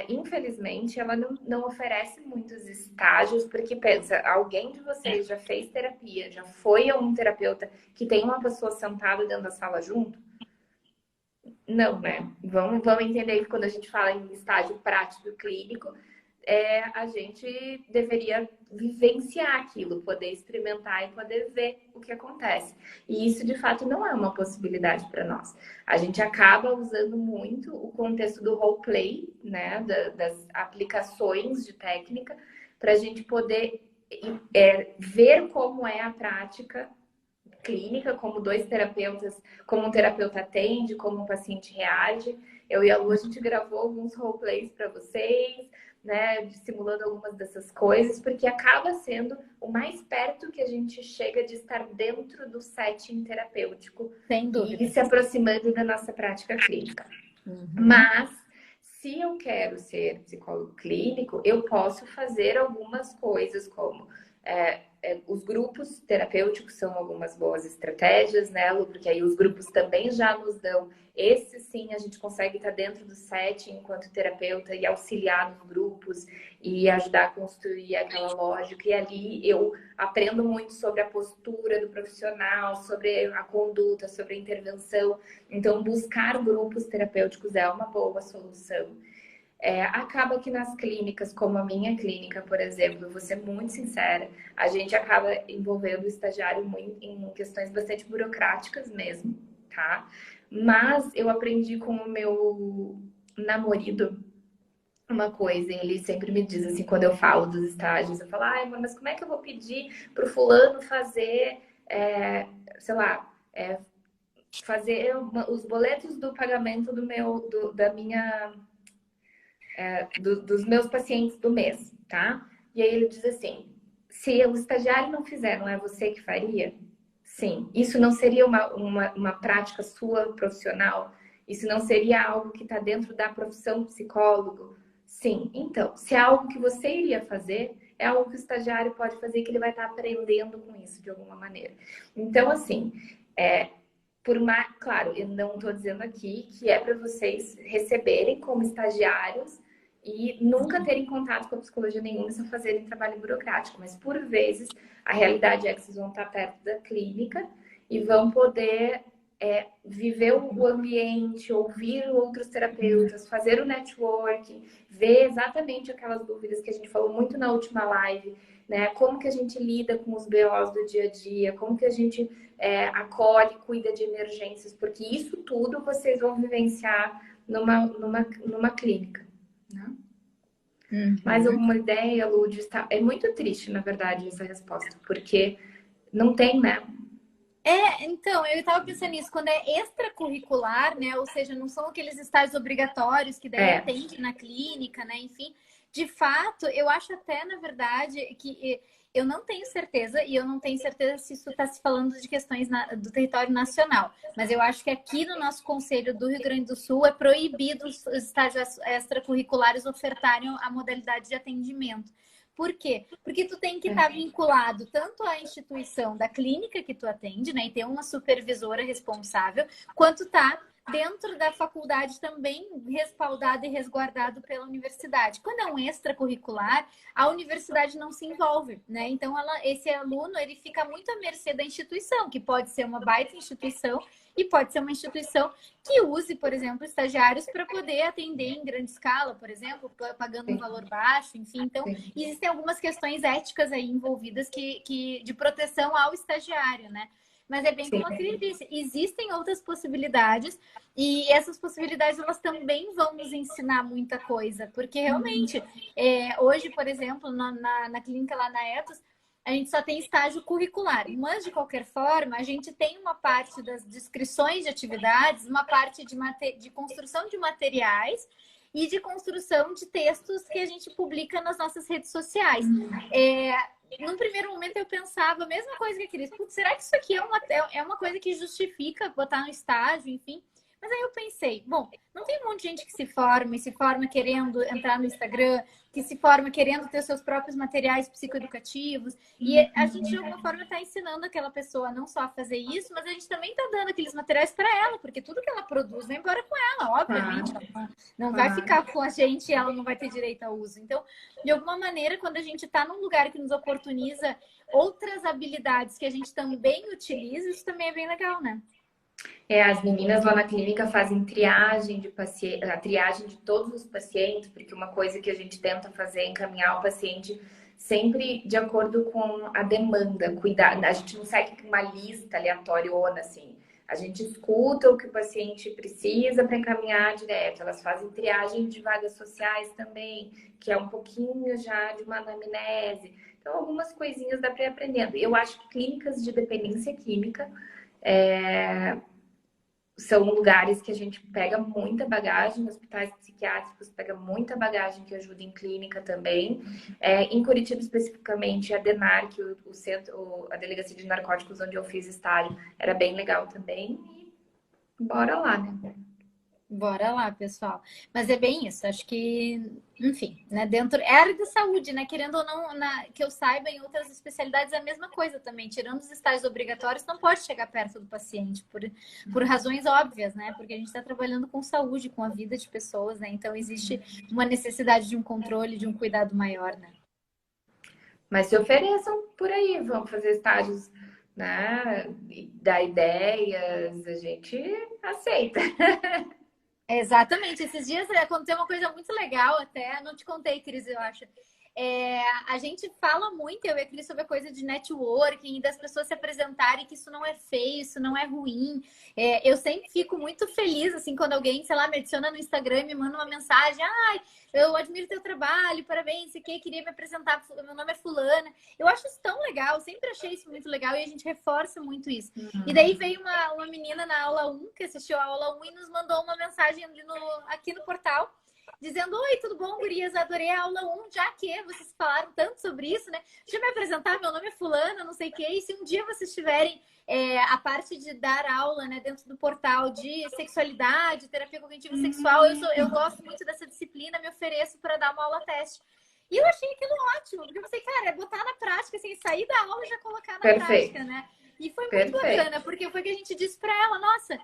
infelizmente, ela não oferece muitos estágios, porque pensa, alguém de vocês já fez terapia, já foi a um terapeuta que tem uma pessoa sentada dentro da sala junto? Não, né? Vamos entender que quando a gente fala em estágio prático clínico, a gente deveria vivenciar aquilo, poder experimentar e poder ver o que acontece. E isso, de fato, não é uma possibilidade para nós. A gente acaba usando muito o contexto do roleplay, né, das aplicações de técnica, para a gente poder ver como é a prática clínica, como 2 terapeutas, como um terapeuta atende, como um paciente reage. Eu e a Lu, a gente gravou alguns roleplays para vocês, né, simulando algumas dessas coisas, porque acaba sendo o mais perto que a gente chega de estar dentro do setting terapêutico. Sem dúvida. E se aproximando da nossa prática clínica. Uhum. Mas, se eu quero ser psicólogo clínico, eu posso fazer algumas coisas como os grupos terapêuticos são algumas boas estratégias, né, Lu? Porque aí os grupos também já nos dão. Esse sim, a gente consegue estar dentro do set enquanto terapeuta e auxiliar nos grupos e ajudar a construir aquela lógica. E ali eu aprendo muito sobre a postura do profissional, sobre a conduta, sobre a intervenção. Então, buscar grupos terapêuticos é uma boa solução. Acaba que nas clínicas, como a minha clínica, por exemplo, vou ser muito sincera, a gente acaba envolvendo o estagiário muito em questões bastante burocráticas mesmo, tá? Mas eu aprendi com o meu namorado uma coisa, e ele sempre me diz assim, quando eu falo dos estágios, eu falo, ai, amor, mas como é que eu vou pedir pro fulano fazer, sei lá, fazer os boletos do pagamento da minha dos meus pacientes do mês, tá? E aí ele diz assim: se o estagiário não fizer, não é você que faria? Sim. Isso não seria uma prática sua profissional? Isso não seria algo que está dentro da profissão psicólogo? Sim. Então, se é algo que você iria fazer, é algo que o estagiário pode fazer que ele vai estar aprendendo com isso de alguma maneira. Então, assim, claro, eu não estou dizendo aqui que é para vocês receberem como estagiários e nunca terem contato com a psicologia nenhuma e só fazerem trabalho burocrático. Mas, por vezes, a realidade é que vocês vão estar perto da clínica e vão poder viver o ambiente, ouvir outros terapeutas, fazer o networking, ver exatamente aquelas dúvidas que a gente falou muito na última live, né? Como que a gente lida com os BOs do dia a dia, como que a gente acolhe, cuida de emergências, porque isso tudo vocês vão vivenciar numa clínica. Né? Mais alguma ideia, Lu? É muito triste, na verdade, essa resposta, porque não tem, né? Então, eu estava pensando nisso, quando é extracurricular, né? Ou seja, não são aqueles estágios obrigatórios que daí atende na clínica, né? Enfim, de fato, eu acho até, na verdade, que eu não tenho certeza, e eu não tenho certeza se isso está se falando de questões do território nacional, mas eu acho que aqui no nosso Conselho do Rio Grande do Sul é proibido os estágios extracurriculares ofertarem a modalidade de atendimento. Por quê? Porque tu tem que estar vinculado tanto à instituição da clínica que tu atende, né? E ter uma supervisora responsável, quanto tá dentro da faculdade também respaldado e resguardado pela universidade. Quando é um extracurricular, a universidade não se envolve, né? Então, esse aluno, ele fica muito à mercê da instituição, que pode ser uma baita instituição e pode ser uma instituição que use, por exemplo, estagiários para poder atender em grande escala, por exemplo, pagando um valor baixo, enfim. Então, existem algumas questões éticas aí envolvidas de proteção ao estagiário, né? Mas é bem como a Cris disse, existem outras possibilidades e essas possibilidades elas também vão nos ensinar muita coisa, porque realmente, hoje, por exemplo, na clínica lá na Etos, a gente só tem estágio curricular, mas de qualquer forma, a gente tem uma parte das descrições de atividades, uma parte de construção de materiais e de construção de textos que a gente publica nas nossas redes sociais. Num primeiro momento eu pensava a mesma coisa que a Cris. Será que isso aqui é uma coisa que justifica botar no estágio, enfim? Mas aí eu pensei, bom, não tem um monte de gente que se forma e se forma querendo entrar no Instagram, que se forma querendo ter seus próprios materiais psicoeducativos. E a gente, de alguma forma, está ensinando aquela pessoa não só a fazer isso, mas a gente também está dando aqueles materiais para ela, porque tudo que ela produz vai embora com ela, obviamente. Ela não vai ficar com a gente e ela não vai ter direito ao uso. Então, de alguma maneira, quando a gente está num lugar que nos oportuniza outras habilidades que a gente também utiliza, isso também é bem legal, né? As meninas lá na clínica fazem triagem de paciente, a triagem de todos os pacientes, porque uma coisa que a gente tenta fazer é encaminhar o paciente sempre de acordo com a demanda, cuidar. A gente não segue uma lista aleatoriona, assim. A gente escuta o que o paciente precisa para encaminhar direto. Elas fazem triagem de vagas sociais também, que é um pouquinho já de uma anamnese. Então, algumas coisinhas dá para ir aprendendo. Eu acho que clínicas de dependência química são lugares que a gente pega muita bagagem, hospitais psiquiátricos pega muita bagagem que ajuda em clínica também. Em Curitiba, especificamente, a DENARC, o centro, a Delegacia de Narcóticos, onde eu fiz estágio, era bem legal também. E bora lá, né? Bora lá, pessoal. Mas é bem isso, acho que, enfim, né, dentro é área da saúde, né? Querendo ou não, que eu saiba, em outras especialidades é a mesma coisa também. Tirando os estágios obrigatórios, não pode chegar perto do paciente, por razões óbvias, né? Porque a gente está trabalhando com saúde, com a vida de pessoas, né? Então existe uma necessidade de um controle, de um cuidado maior, né? Mas se ofereçam por aí, vão fazer estágios, né? Dar ideias, a gente aceita. Exatamente. Esses dias aconteceu uma coisa muito legal, até não te contei, Cris, eu acho. A gente fala muito, eu e a Cris, sobre a coisa de networking, das pessoas se apresentarem, que isso não é feio, isso não é ruim. Eu sempre fico muito feliz, assim, quando alguém, sei lá, me adiciona no Instagram e me manda uma mensagem: ai, eu admiro teu trabalho, parabéns, sei que queria me apresentar, meu nome é fulana. Eu acho isso tão legal, eu sempre achei isso muito legal e a gente reforça muito isso. E daí veio uma menina na aula 1, que assistiu a aula 1 e nos mandou uma mensagem aqui no portal, dizendo: oi, tudo bom, gurias? Adorei a aula 1, já que vocês falaram tanto sobre isso, né? Deixa eu me apresentar, meu nome é fulana, não sei o quê. E se um dia vocês tiverem a parte de dar aula, né, dentro do portal de sexualidade, terapia cognitiva sexual, eu gosto muito dessa disciplina, me ofereço para dar uma aula teste. E eu achei aquilo ótimo, porque eu pensei, cara, é botar na prática, assim, sair da aula e já colocar na Perfeito. prática, né? E foi muito Perfeito. bacana, porque foi que a gente disse para ela: nossa,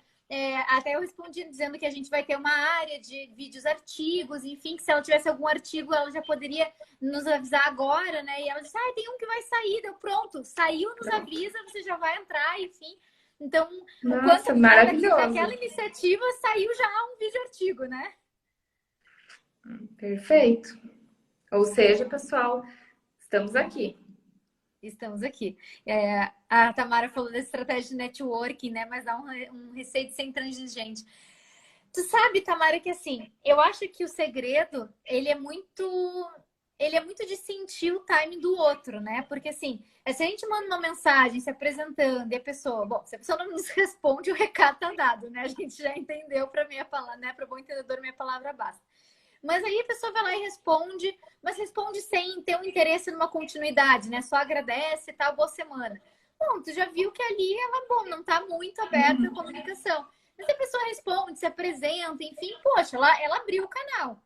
até eu respondi dizendo que a gente vai ter uma área de vídeos, artigos, enfim, que se ela tivesse algum artigo, ela já poderia nos avisar agora, né? E ela disse: tem um que vai sair, deu pronto, saiu, nos avisa, você já vai entrar, enfim. Então, Nossa, maravilhoso. daquela iniciativa saiu já um vídeo artigo, né? Perfeito. Ou seja, pessoal, estamos aqui. Estamos aqui. A Tamara falou da estratégia de networking, né? Mas dá um receio de ser intransigente. Tu sabe, Tamara, que assim, eu acho que o segredo, ele é muito de sentir o time do outro, né? Porque assim, se a gente manda uma mensagem se apresentando e a pessoa, bom, se a pessoa não nos responde, o recado tá dado, né? A gente já entendeu, para minha palavra, né? Para bom entendedor, minha palavra basta. Mas aí a pessoa vai lá e responde, mas responde sem ter um interesse numa continuidade, né? Só agradece e tal, boa semana. Bom, tu já viu que ali ela, bom, não tá muito aberta a comunicação. Mas se a pessoa responde, se apresenta, enfim, poxa, ela abriu o canal.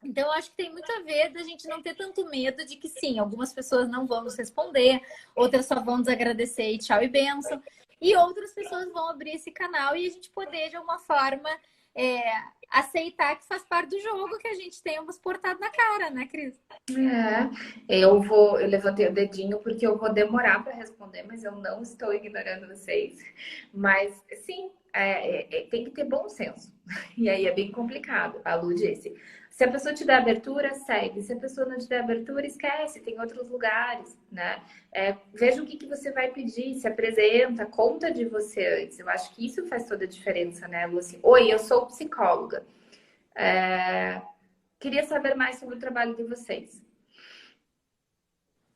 Então, eu acho que tem muito a ver da gente não ter tanto medo de que, sim, algumas pessoas não vão nos responder, outras só vão nos agradecer e tchau e benção, e outras pessoas vão abrir esse canal e a gente poder, de alguma forma, é, aceitar que faz parte do jogo que a gente tem umas portadas na cara, né, Cris? Eu levantei o dedinho porque eu vou demorar para responder, mas eu não estou ignorando vocês. Mas sim, tem que ter bom senso. E aí é bem complicado. A Lu disse: se a pessoa te der abertura, segue. Se a pessoa não te der abertura, esquece, tem outros lugares, né? Veja o que você vai pedir, se apresenta, conta de você antes. Eu acho que isso faz toda a diferença, né, Lu? Assim, oi, eu sou psicóloga. Queria saber mais sobre o trabalho de vocês.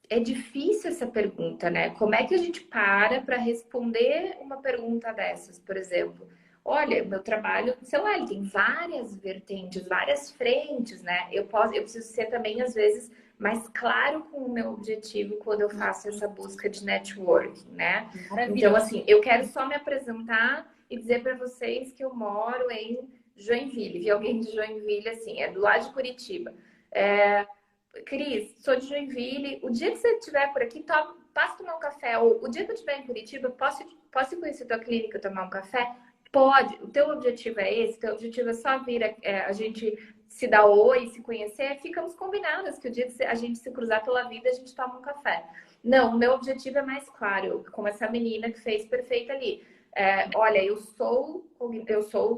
É difícil essa pergunta, né? Como é que a gente para responder uma pergunta dessas, por exemplo? Olha, meu trabalho, sei lá, ele tem várias vertentes, várias frentes, né? Eu preciso ser também, às vezes, mais claro com o meu objetivo quando eu faço essa busca de networking, né? Então, assim, eu quero só me apresentar e dizer para vocês que eu moro em Joinville. Vi alguém de Joinville, assim, é do lado de Curitiba. Cris, sou de Joinville. O dia que você estiver por aqui, passa tomar um café. Ou o dia que eu estiver em Curitiba, posso conhecer tua clínica e tomar um café? Pode. O teu objetivo é esse? O teu objetivo é só vir a gente se dar oi, se conhecer? Ficamos combinadas que o dia que a gente se cruzar pela vida, a gente toma um café. Não, o meu objetivo é mais claro, como essa menina que fez perfeito ali. Olha, eu sou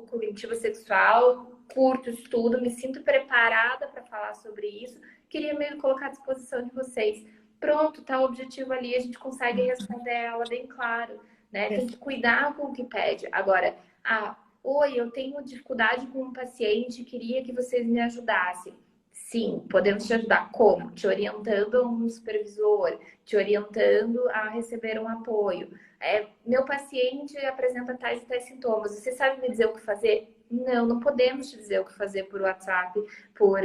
cognitiva sexual, curto, estudo, me sinto preparada para falar sobre isso. Queria mesmo colocar à disposição de vocês. Pronto, tá o objetivo ali, a gente consegue responder ela bem claro, né? Tem que cuidar com o que pede. Agora, oi, eu tenho dificuldade com um paciente, queria que vocês me ajudassem. Sim, podemos te ajudar. Como? Te orientando a um supervisor, te orientando a receber um apoio. Meu paciente apresenta tais e tais sintomas. Você sabe me dizer o que fazer? Não podemos te dizer o que fazer por WhatsApp, por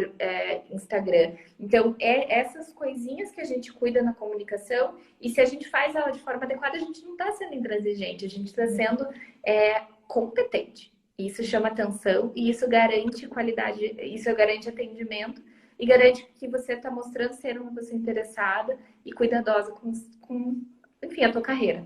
Instagram. Então, essas coisinhas que a gente cuida na comunicação, e se a gente faz ela de forma adequada, a gente não está sendo intransigente, a gente está sendo competente. Isso chama atenção e isso garante qualidade, isso garante atendimento e garante que você está mostrando ser uma pessoa interessada e cuidadosa enfim, a tua carreira.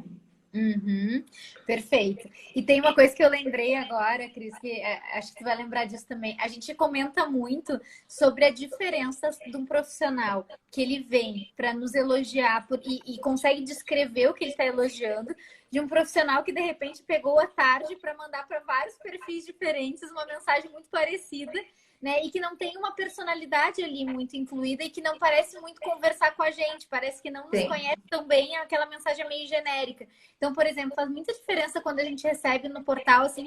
Uhum, perfeito. E tem uma coisa que eu lembrei agora, Cris, que acho que tu vai lembrar disso também. A gente comenta muito sobre a diferença de um profissional que ele vem para nos elogiar e consegue descrever o que ele está elogiando, de um profissional que de repente pegou a tarde para mandar para vários perfis diferentes uma mensagem muito parecida, né? E que não tem uma personalidade ali muito incluída e que não parece muito conversar com a gente, parece que não nos Sim. conhece tão bem, aquela mensagem meio genérica. Então, por exemplo, faz muita diferença quando a gente recebe no portal assim,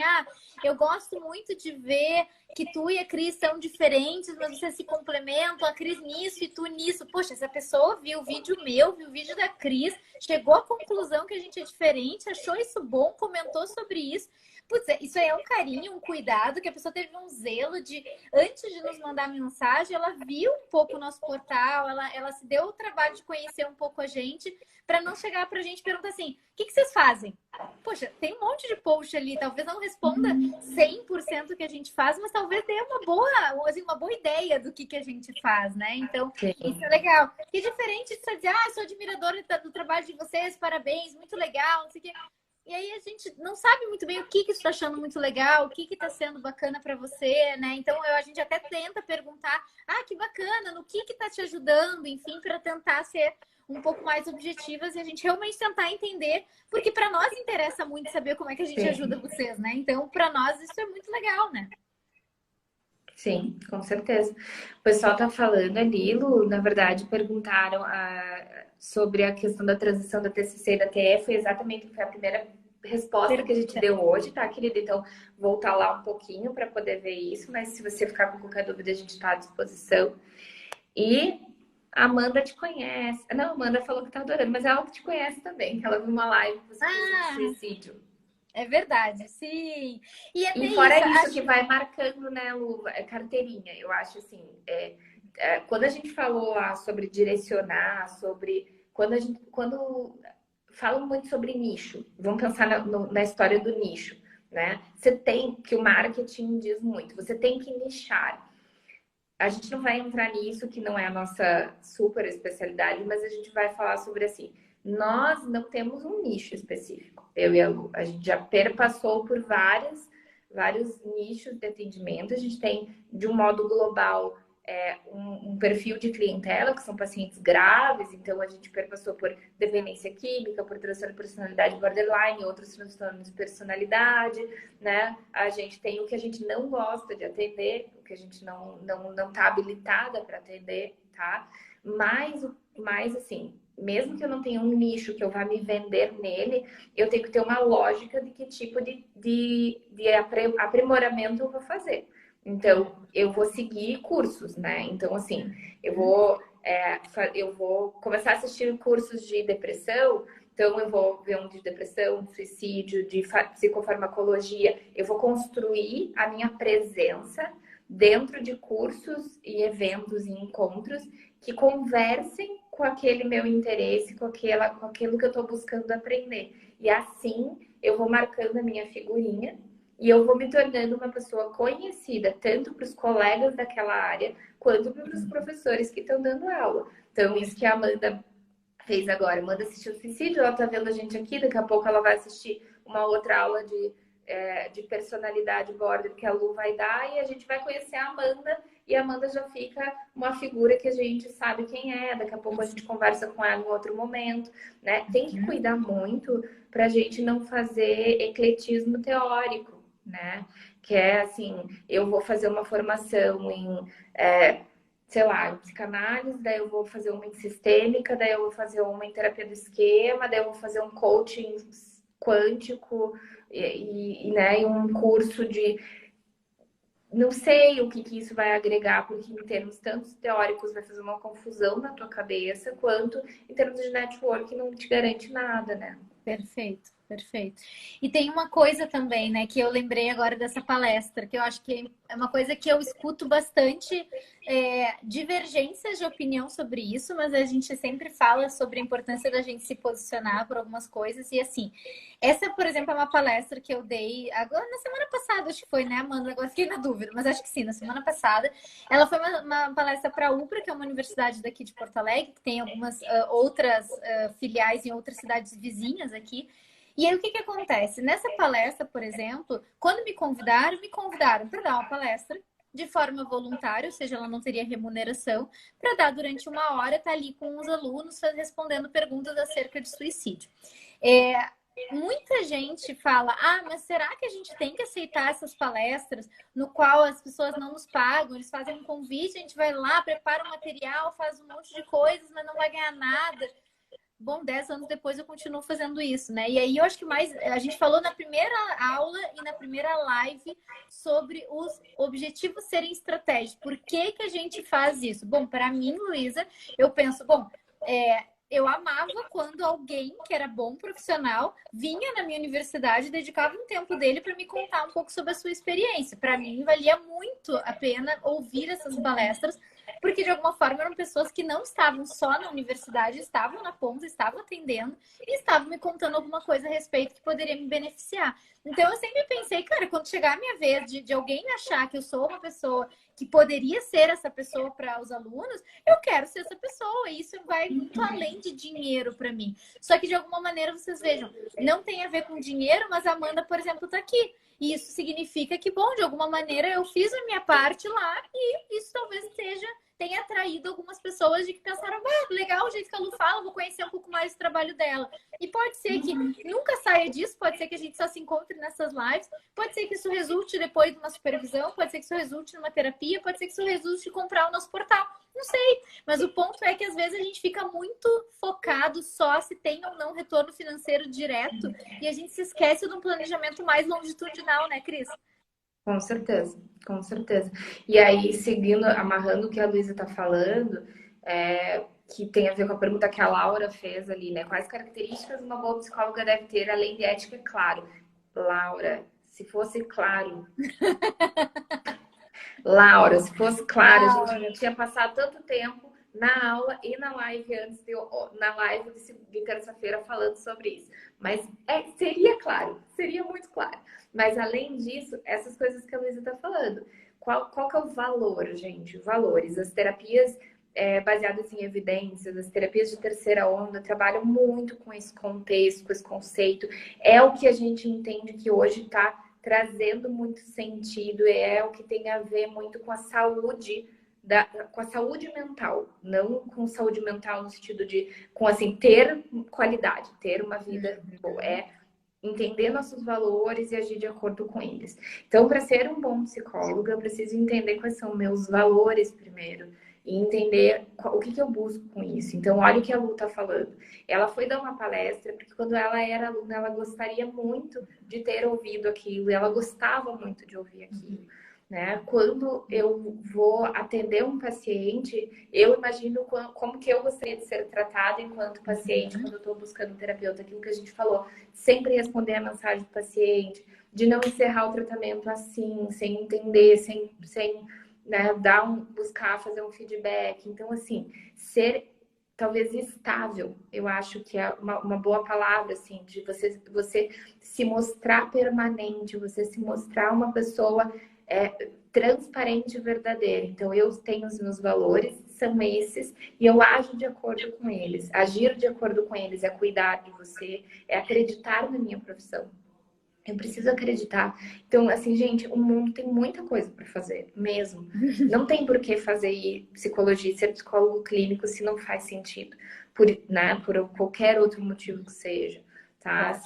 eu gosto muito de ver que tu e a Cris são diferentes, mas vocês se complementam, a Cris nisso e tu nisso. Poxa, essa pessoa viu o vídeo meu, viu o vídeo da Cris, chegou à conclusão que a gente é diferente, achou isso bom, comentou sobre isso. Putz, isso aí é um carinho, um cuidado, que a pessoa teve um zelo de, antes de nos mandar mensagem, ela viu um pouco o nosso portal, ela se deu o trabalho de conhecer um pouco a gente, para não chegar pra gente e perguntar assim, o que vocês fazem? Poxa, tem um monte de post ali, talvez não responda 100% o que a gente faz, mas talvez dê uma boa ideia do que a gente faz, né? Então, Sim. isso é legal. E diferente de você dizer, sou admiradora do trabalho de vocês, parabéns, muito legal, não sei o quê. E aí a gente não sabe muito bem o que você está achando muito legal, o que está sendo bacana para você, né? Então a gente até tenta perguntar, que bacana, no que está te ajudando, enfim, para tentar ser um pouco mais objetivas e a gente realmente tentar entender, porque para nós interessa muito saber como é que a gente ajuda vocês, né? Então, para nós isso é muito legal, né? Sim, com certeza. O pessoal tá falando ali, Lu, na verdade, perguntaram sobre a questão da transição da TCC e da TE, foi a primeira resposta que a gente deu hoje, tá, querida? Então, voltar lá um pouquinho para poder ver isso, mas se você ficar com qualquer dúvida, a gente está à disposição. E a Amanda te conhece. Não, a Amanda falou que tá adorando, mas ela que te conhece também, que ela viu uma live que você fez sobre suicídio. É verdade, sim. E fora isso que vai marcando, né, Lu, carteirinha. Eu acho assim, quando a gente falou lá sobre direcionar, quando falam muito sobre nicho, vamos pensar na história do nicho, né? Você tem que o marketing diz muito, você tem que nichar. A gente não vai entrar nisso, que não é a nossa super especialidade, mas a gente vai falar sobre assim, nós não temos um nicho específico. Eu e a Lu, a gente já perpassou por vários nichos de atendimento. A gente tem, de um modo global, um perfil de clientela, que são pacientes graves. Então, a gente perpassou por dependência química, por transtorno de personalidade borderline, outros transtornos de personalidade, né? A gente tem o que a gente não gosta de atender, o que a gente não tá habilitada para atender, tá? Mas, assim, mesmo que eu não tenha um nicho que eu vá me vender nele, eu tenho que ter uma lógica de que tipo de aprimoramento eu vou fazer. Então, eu vou seguir cursos, né? Então, assim, eu vou começar a assistir cursos de depressão. Então, eu vou ver um de depressão, de suicídio, de psicofarmacologia. Eu vou construir a minha presença dentro de cursos e eventos e encontros que conversem com aquele meu interesse, com aquilo que eu estou buscando aprender. E assim, eu vou marcando a minha figurinha e eu vou me tornando uma pessoa conhecida, tanto para os colegas daquela área, quanto para os professores que estão dando aula. Então, isso que a Amanda fez agora. Amanda assistiu o suicídio, ela está vendo a gente aqui, daqui a pouco ela vai assistir uma outra aula de personalidade border que a Lu vai dar, e a gente vai conhecer a Amanda, e a Amanda já fica uma figura que a gente sabe quem é, daqui a pouco a gente conversa com ela em outro momento, né? Tem que cuidar muito para a gente não fazer ecletismo teórico, né? Que é assim, eu vou fazer uma formação em, sei lá, em psicanálise, daí eu vou fazer uma em sistêmica, daí eu vou fazer uma em terapia do esquema, daí eu vou fazer um coaching quântico né, e um curso de... Não sei o que isso vai agregar, porque em termos tanto teóricos vai fazer uma confusão na tua cabeça, quanto em termos de network não te garante nada, né? Perfeito. Perfeito. E tem uma coisa também, né, que eu lembrei agora dessa palestra, que eu acho que é uma coisa que eu escuto bastante divergências de opinião sobre isso, mas a gente sempre fala sobre a importância da gente se posicionar por algumas coisas. E assim, essa, por exemplo, é uma palestra que eu dei agora na semana passada, acho que foi, né, Amanda? Agora fiquei na dúvida, mas acho que sim, na semana passada. Ela foi uma palestra para a UPRA, que é uma universidade daqui de Porto Alegre, que tem algumas outras filiais em outras cidades vizinhas aqui. E aí, o que que acontece? Nessa palestra, por exemplo, quando me convidaram para dar uma palestra de forma voluntária, ou seja, ela não teria remuneração, para dar durante uma hora, tá ali com os alunos respondendo perguntas acerca de suicídio. Muita gente fala, mas será que a gente tem que aceitar essas palestras no qual as pessoas não nos pagam, eles fazem um convite, a gente vai lá, prepara o material, faz um monte de coisas, mas não vai ganhar nada. Bom, 10 anos depois eu continuo fazendo isso, né? E aí eu acho que mais a gente falou na primeira aula e na primeira live sobre os objetivos serem estratégicos. Por que que a gente faz isso? Bom, para mim, Luísa, eu penso, eu amava quando alguém que era bom profissional vinha na minha universidade e dedicava um tempo dele para me contar um pouco sobre a sua experiência. Para mim, valia muito a pena ouvir essas palestras, porque de alguma forma eram pessoas que não estavam só na universidade, estavam na ponta, estavam atendendo e estavam me contando alguma coisa a respeito que poderia me beneficiar. Então eu sempre pensei, cara, quando chegar a minha vez de alguém achar que eu sou uma pessoa que poderia ser essa pessoa para os alunos, eu quero ser essa pessoa. E isso vai muito além de dinheiro para mim. Só que de alguma maneira vocês vejam, não tem a ver com dinheiro, mas a Amanda, por exemplo, está aqui. E isso significa que, bom, de alguma maneira eu fiz a minha parte lá e isso talvez tenha atraído algumas pessoas de que pensaram, legal o jeito que a Lu fala, vou conhecer um pouco mais do trabalho dela. E pode ser que nunca saia disso, pode ser que a gente só se encontre nessas lives, pode ser que isso resulte depois de uma supervisão, pode ser que isso resulte numa terapia, pode ser que isso resulte em comprar o nosso portal. Não sei, mas o ponto é que às vezes a gente fica muito focado só se tem ou não retorno financeiro direto e a gente se esquece de um planejamento mais longitudinal, né, Cris? Com certeza, com certeza. E aí, seguindo, amarrando o que a Luísa está falando, que tem a ver com a pergunta que a Laura fez ali, né? Quais características uma boa psicóloga deve ter, além de ética, é claro. Laura, se fosse claro. Laura, se fosse claro, a gente não tinha passado tanto tempo na aula e na live na live de terça-feira falando sobre isso. Mas seria claro, seria muito claro. Mas além disso, essas coisas que a Luísa está falando. Qual que é o valor, gente? Valores. As terapias baseadas em evidências, as terapias de terceira onda trabalham muito com esse contexto, com esse conceito. É o que a gente entende que hoje está trazendo muito sentido, é o que tem a ver muito com a saúde com a saúde mental, não com saúde mental no sentido de com assim ter qualidade, ter uma vida boa, entender nossos valores e agir de acordo com eles. Então, para ser um bom psicólogo, eu preciso entender quais são meus valores primeiro e entender o que eu busco com isso. Então, olha o que a Lu está falando. Ela foi dar uma palestra porque quando ela era aluna, ela gostaria muito de ter ouvido aquilo, e ela gostava muito de ouvir aquilo. Né? Quando eu vou atender um paciente, eu imagino como que eu gostaria de ser tratada enquanto paciente, quando eu estou buscando um terapeuta, aquilo que a gente falou, sempre responder a mensagem do paciente, de não encerrar o tratamento assim, sem entender, sem né, buscar fazer um feedback. Então, assim, ser talvez estável, eu acho que é uma boa palavra, assim, de você se mostrar permanente, você se mostrar uma pessoa transparente e verdadeira. Então, eu tenho os meus valores, são esses, e eu ajo de acordo com eles. Agir de acordo com eles é cuidar de você, é acreditar na minha profissão. Eu preciso acreditar. Então, assim, gente, o mundo tem muita coisa para fazer, mesmo. Não tem por que fazer psicologia, ser psicólogo clínico se não faz sentido, por qualquer outro motivo que seja. Tá?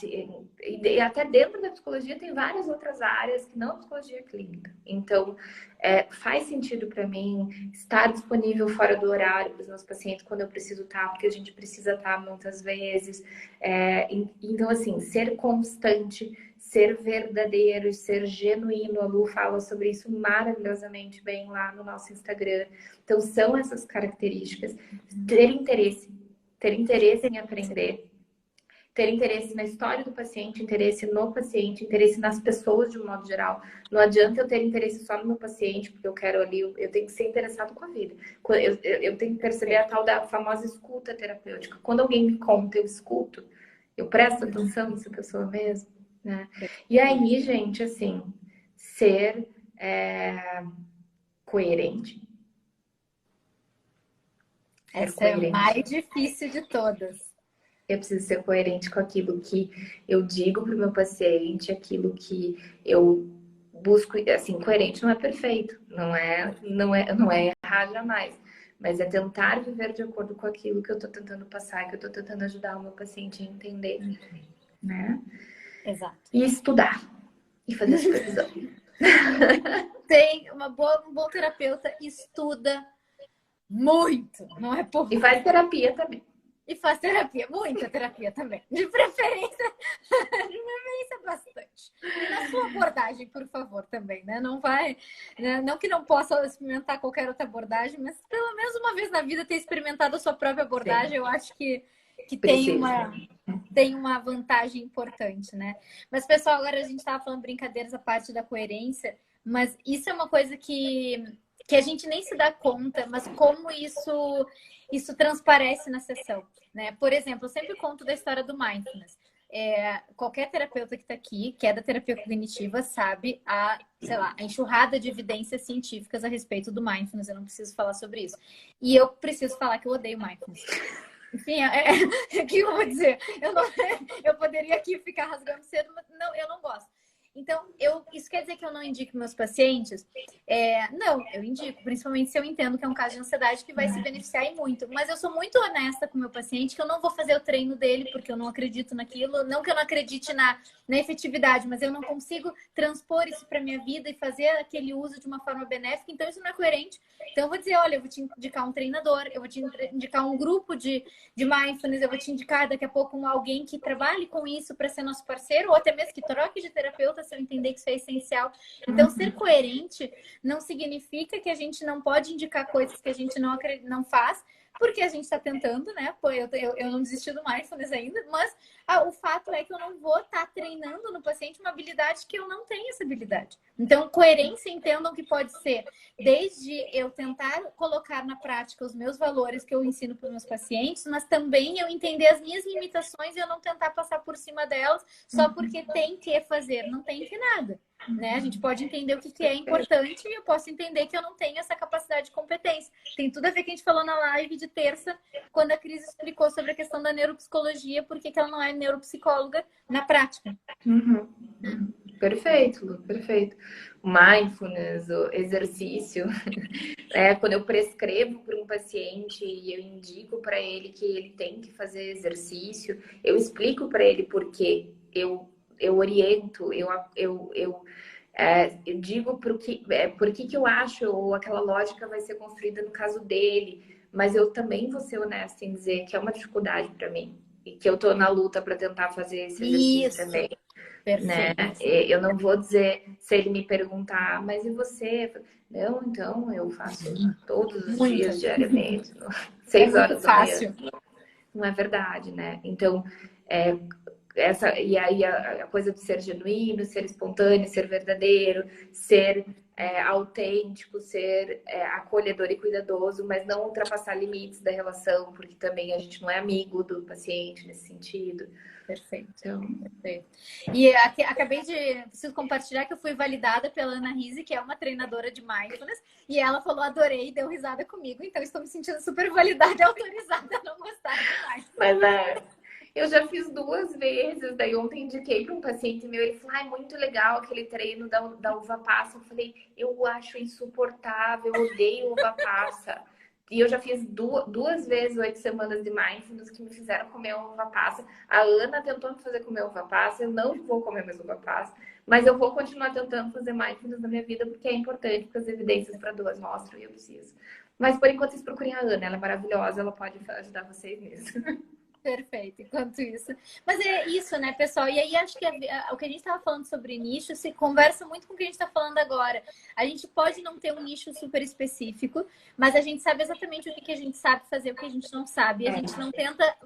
E até dentro da psicologia tem várias outras áreas que não a psicologia clínica. Então, faz sentido para mim estar disponível fora do horário para os meus pacientes quando eu preciso estar, porque a gente precisa estar muitas vezes. Então, assim, ser constante, ser verdadeiro, ser genuíno. A Lu fala sobre isso maravilhosamente bem lá no nosso Instagram. Então, são essas características. Ter interesse em aprender. ter interesse na história do paciente, interesse no paciente, interesse nas pessoas de um modo geral. Não adianta eu ter interesse só no meu paciente, porque eu quero ali, eu tenho que ser interessado com a vida. Eu tenho que perceber a tal da famosa escuta terapêutica. Quando alguém me conta, eu escuto, eu presto atenção nessa pessoa mesmo, né? E aí, gente, assim, ser coerente. Essa é a mais difícil de todas. Eu preciso ser coerente com aquilo que eu digo para o meu paciente, aquilo que eu busco. Assim, coerente não é perfeito, não é errar jamais, mas é tentar viver de acordo com aquilo que eu estou tentando passar, que eu estou tentando ajudar o meu paciente a entender, né? Exato. E estudar e fazer supervisão. Tem um bom terapeuta estuda muito, não é pouco. E faz terapia também. E faz terapia, muita terapia também. De preferência bastante. E na sua abordagem, por favor, também, né? Não vai, né? Não que não possa experimentar qualquer outra abordagem, mas pelo menos uma vez na vida ter experimentado a sua própria abordagem, sim, eu acho que tem uma vantagem importante, né? Mas, pessoal, agora a gente estava falando brincadeiras a parte da coerência, mas isso é uma coisa que a gente nem se dá conta, mas como isso transparece na sessão, né? Por exemplo, eu sempre conto da história do mindfulness. Qualquer terapeuta que está aqui, que é da terapia cognitiva, sabe a enxurrada de evidências científicas a respeito do mindfulness. Eu não preciso falar sobre isso. E eu preciso falar que eu odeio mindfulness. Enfim, o que eu vou dizer? Eu poderia aqui ficar rasgando cedo, mas não, eu não gosto. Então, isso quer dizer que eu não indico meus pacientes? Não, eu indico, principalmente se eu entendo que é um caso de ansiedade que vai se beneficiar e muito. Mas eu sou muito honesta com o meu paciente, que eu não vou fazer o treino dele, porque eu não acredito naquilo. Não que eu não acredite na efetividade, mas eu não consigo transpor isso para minha vida e fazer aquele uso de uma forma benéfica. Então, isso não é coerente. Então, eu vou dizer, olha, eu vou te indicar um treinador, eu vou te indicar um grupo de mindfulness, eu vou te indicar daqui a pouco alguém que trabalhe com isso para ser nosso parceiro, ou até mesmo que troque de terapeuta, se eu entender que isso é essencial. Então, ser coerente não significa que a gente não pode indicar coisas que a gente não faz, porque a gente está tentando, né? Pô, eu não desisti do mindfulness ainda, mas o fato é que eu não vou estar treinando no paciente uma habilidade que eu não tenho essa habilidade. Então, coerência, entendam que pode ser desde eu tentar colocar na prática os meus valores que eu ensino para os meus pacientes, mas também eu entender as minhas limitações e eu não tentar passar por cima delas só porque tem que fazer, não tem que nada. Né? A gente pode entender o que é importante e eu posso entender que eu não tenho essa capacidade de competência. Tem tudo a ver com o que a gente falou na live de terça, quando a Cris explicou sobre a questão da neuropsicologia, porque que ela não é neuropsicóloga na prática. Perfeito, Lu, perfeito. O mindfulness, o exercício, quando eu prescrevo para um paciente e eu indico para ele que ele tem que fazer exercício, eu explico para ele por quê, eu oriento, eu digo por que eu acho, ou aquela lógica vai ser construída no caso dele, mas eu também vou ser honesta em dizer que é uma dificuldade para mim e que eu estou na luta para tentar fazer esse exercício também. Né? Eu não vou dizer, se ele me perguntar, mas e você? Não, então eu faço todos os dias, diariamente, 6 horas da manhã. Não é verdade, né? Então, e aí a coisa de ser genuíno, ser espontâneo, ser verdadeiro, ser autêntico, ser acolhedor e cuidadoso, mas não ultrapassar limites da relação, porque também a gente não é amigo do paciente nesse sentido. Perfeito. Então, perfeito. E preciso compartilhar que eu fui validada pela Ana Rise, que é uma treinadora de mindfulness, e ela falou, adorei, e deu risada comigo, então estou me sentindo super validada e autorizada a não gostar de mindfulness. Mas eu já fiz 2 vezes, daí ontem indiquei para um paciente meu, ele falou, muito legal aquele treino da uva passa. Eu falei, eu acho insuportável, eu odeio uva passa. E eu já fiz 2 vezes 8 semanas de mindfulness que me fizeram comer uva passa. A Ana tentou me fazer comer uva passa, eu não vou comer mais uva passa, mas eu vou continuar tentando fazer mindfulness na minha vida porque é importante, porque as evidências para 2 mostram e eu preciso. Mas por enquanto vocês procurem a Ana, ela é maravilhosa, ela pode ajudar vocês nisso. Perfeito, enquanto isso. Mas é isso, né, pessoal? E aí acho que o que a gente estava falando sobre nicho se conversa muito com o que a gente está falando agora. A gente pode não ter um nicho super específico, mas a gente sabe exatamente o que a gente sabe fazer, o que a gente não sabe. E a gente não tenta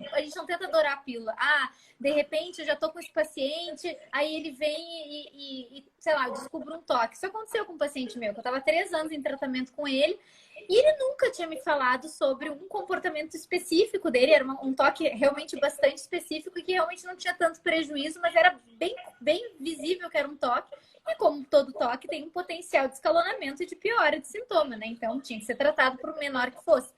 adorar a pílula. Ah, de repente eu já tô com esse paciente, aí ele vem sei lá, eu descubro um toque. Isso aconteceu com um paciente meu, que eu estava 3 anos em tratamento com ele. E ele nunca tinha me falado sobre um comportamento específico dele, era um toque realmente bastante específico e que realmente não tinha tanto prejuízo, mas era bem, bem visível que era um toque. E como todo toque tem um potencial de escalonamento e de piora de sintoma, né? Então tinha que ser tratado por menor que fosse.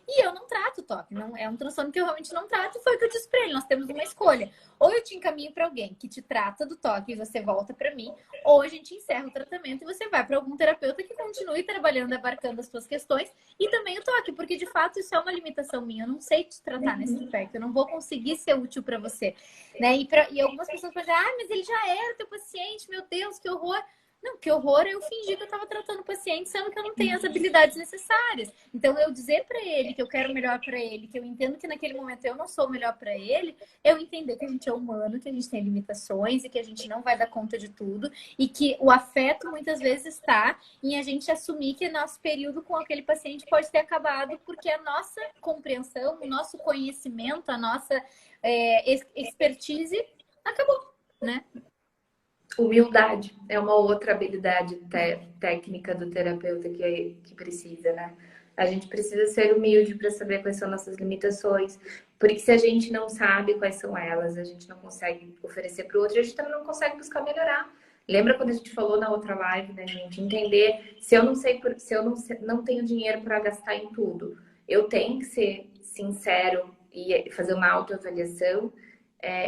E eu não trato toque, não é um transtorno que eu realmente não trato, e foi o que eu disse pra ele, nós temos uma escolha. Ou eu te encaminho para alguém que te trata do toque e você volta para mim, ou a gente encerra o tratamento e você vai para algum terapeuta que continue trabalhando, abarcando as suas questões e também o toque, porque de fato isso é uma limitação minha, eu não sei te tratar nesse aspecto, eu não vou conseguir ser útil para você, né? E algumas pessoas podem dizer, mas ele já era teu paciente, meu Deus, que horror. Não, que horror eu fingir que eu estava tratando o paciente, sendo que eu não tenho as habilidades necessárias. Então, eu dizer para ele que eu quero o melhor para ele, que eu entendo que naquele momento eu não sou o melhor para ele, eu entender que a gente é humano, que a gente tem limitações e que a gente não vai dar conta de tudo e que o afeto muitas vezes está em a gente assumir que nosso período com aquele paciente pode ter acabado porque a nossa compreensão, o nosso conhecimento, a nossa expertise acabou, né? Humildade é uma outra habilidade técnica do terapeuta que precisa, né? A gente precisa ser humilde para saber quais são nossas limitações, porque se a gente não sabe quais são elas, a gente não consegue oferecer para o outro, a gente também não consegue buscar melhorar. Lembra quando a gente falou na outra live, né, gente? Entender se eu não sei, se eu não tenho dinheiro para gastar em tudo, eu tenho que ser sincero e fazer uma autoavaliação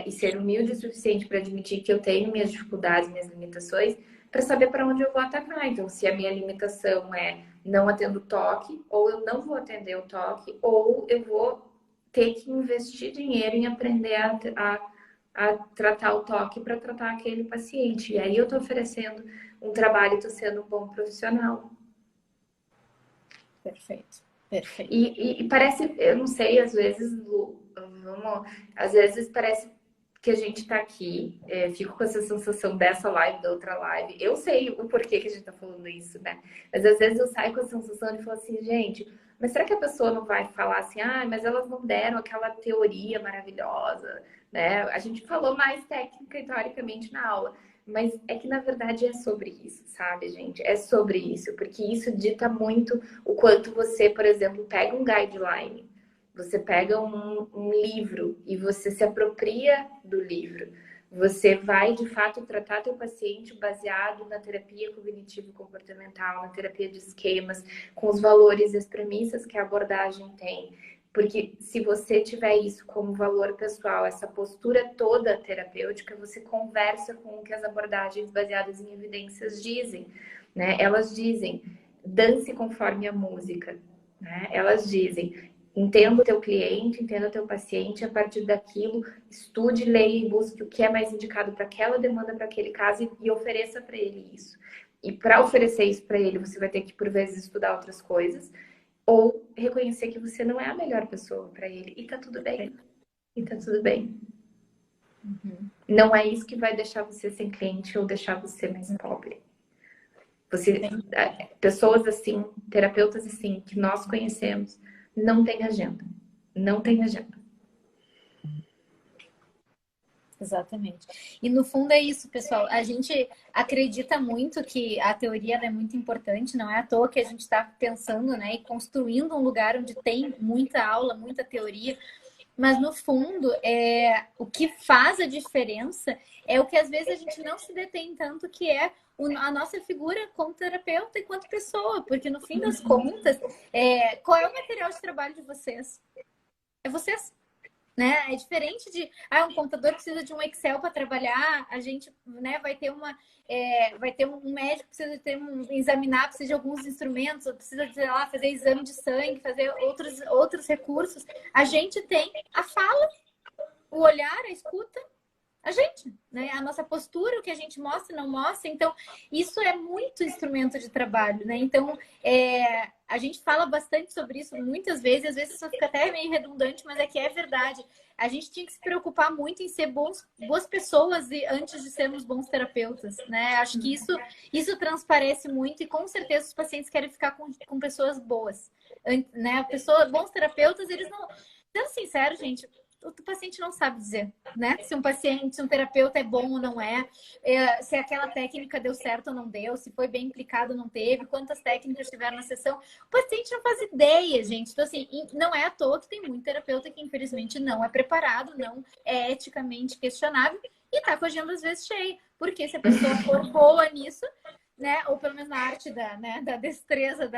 e ser humilde o suficiente para admitir que eu tenho minhas dificuldades, minhas limitações, para saber para onde eu vou atacar. Então, se a minha limitação é não atendo toque, ou eu não vou atender o toque, ou eu vou ter que investir dinheiro em aprender a tratar o toque para tratar aquele paciente. E aí eu estou oferecendo um trabalho e estou sendo um bom profissional. Perfeito, perfeito. E parece, eu não sei, às vezes, Lu, às vezes parece que a gente tá aqui, fico com essa sensação dessa live, da outra live. Eu sei o porquê que a gente tá falando isso, né? Mas às vezes eu saio com a sensação de falar assim, gente, mas será que a pessoa não vai falar assim, mas elas não deram aquela teoria maravilhosa, né? A gente falou mais técnica e teoricamente na aula. Mas é que na verdade é sobre isso, sabe, gente? É sobre isso, porque isso dita muito o quanto você, por exemplo, pega um guideline, você pega um livro e você se apropria do livro. Você vai, de fato, tratar teu paciente baseado na terapia cognitivo-comportamental, na terapia de esquemas, com os valores e as premissas que a abordagem tem. Porque se você tiver isso como valor pessoal, essa postura toda terapêutica, você conversa com o que as abordagens baseadas em evidências dizem, né? Elas dizem, dance conforme a música, né? Elas dizem, entenda o teu cliente, entenda o teu paciente, a partir daquilo, estude, leia e busque o que é mais indicado para aquela demanda, para aquele caso e ofereça para ele isso. E para oferecer isso para ele, você vai ter que, por vezes, estudar outras coisas, ou reconhecer que você não é a melhor pessoa para ele. E tá tudo bem. E tá tudo bem. Uhum. Não é isso que vai deixar você sem cliente ou deixar você mais pobre. Pessoas assim, terapeutas assim, que nós conhecemos, não tem agenda. Não tem agenda. Exatamente. E no fundo é isso, pessoal. A gente acredita muito que a teoria é muito importante, não é à toa que a gente está pensando, né, e construindo um lugar onde tem muita aula, muita teoria. Mas no fundo, o que faz a diferença é o que às vezes a gente não se detém tanto, que é a nossa figura como terapeuta e quanto pessoa, porque no fim das contas, qual é o material de trabalho de vocês? É vocês. Né? É diferente de um computador precisa de um Excel para trabalhar, a gente, né, vai ter um médico precisa examinar, precisa de alguns instrumentos, precisa, sei lá, fazer exame de sangue, fazer outros recursos. A gente tem a fala, o olhar, a escuta A gente, né? A nossa postura, o que a gente mostra e não mostra. Então, isso é muito instrumento de trabalho, né? Então, a gente fala bastante sobre isso muitas vezes, às vezes isso fica até meio redundante, mas é que é verdade. A gente tinha que se preocupar muito em ser boas pessoas antes de sermos bons terapeutas, né? Acho que isso transparece muito e com certeza os pacientes querem ficar com pessoas boas, né? Bons terapeutas, eles não... Sendo sincero, gente, o paciente não sabe dizer, né? Se um terapeuta é bom ou não é, se aquela técnica deu certo ou não deu, se foi bem implicado ou não teve, quantas técnicas tiveram na sessão. O paciente não faz ideia, gente. Então, assim, não é à toa que tem muito terapeuta que, infelizmente, não é preparado, não é eticamente questionável e tá com a agenda às vezes cheia. Porque se a pessoa for boa nisso, né? Ou pelo menos na arte da destreza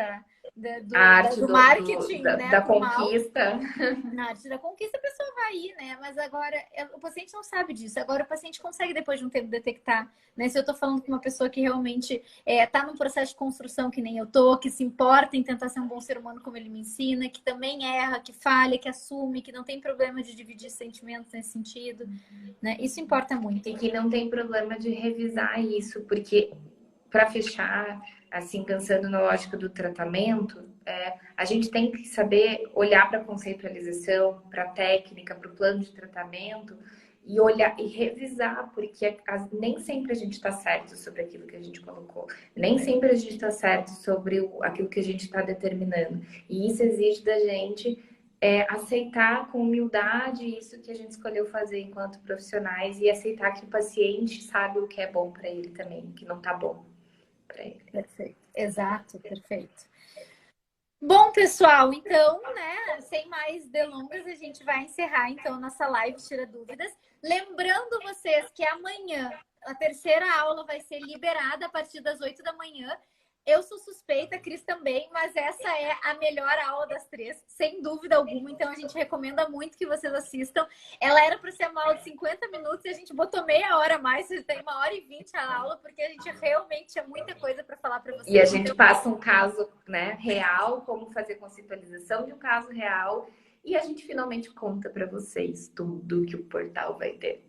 A arte do marketing, né? da Do mal. conquista. Na arte da conquista, a pessoa vai ir, né? Mas agora, o paciente não sabe disso. Agora, o paciente consegue, depois de um tempo, detectar, né? Se eu tô falando com uma pessoa que realmente tá num processo de construção que nem eu tô, que se importa em tentar ser um bom ser humano como ele me ensina, que também erra, que falha, que assume, que não tem problema de dividir sentimentos nesse sentido, né? Isso importa muito. E que não tem problema de revisar isso, porque, para fechar, assim, pensando na lógica do tratamento, a gente tem que saber olhar para a conceitualização, para a técnica, para o plano de tratamento e olhar e revisar, porque nem sempre a gente está certo sobre aquilo que a gente colocou, nem sempre a gente está certo sobre aquilo que a gente está determinando. E isso exige da gente aceitar com humildade isso que a gente escolheu fazer enquanto profissionais e aceitar que o paciente sabe o que é bom para ele também, o que não está bom para ele. Perfeito. Exato, perfeito. Bom, pessoal, então, né, sem mais delongas, a gente vai encerrar, então, nossa live Tira Dúvidas. Lembrando vocês que amanhã a terceira aula vai ser liberada a partir das 8 da manhã. Eu sou suspeita, a Cris também, mas essa é a melhor aula das três, sem dúvida alguma. Então, a gente recomenda muito que vocês assistam. Ela era para ser uma aula de 50 minutos e a gente botou meia hora a mais. Tem 1h20 a aula, porque a gente realmente tinha muita coisa para falar para vocês. E a gente passa um caso, né, real, como fazer conceitualização de um caso real. E a gente finalmente conta para vocês tudo que o portal vai ter.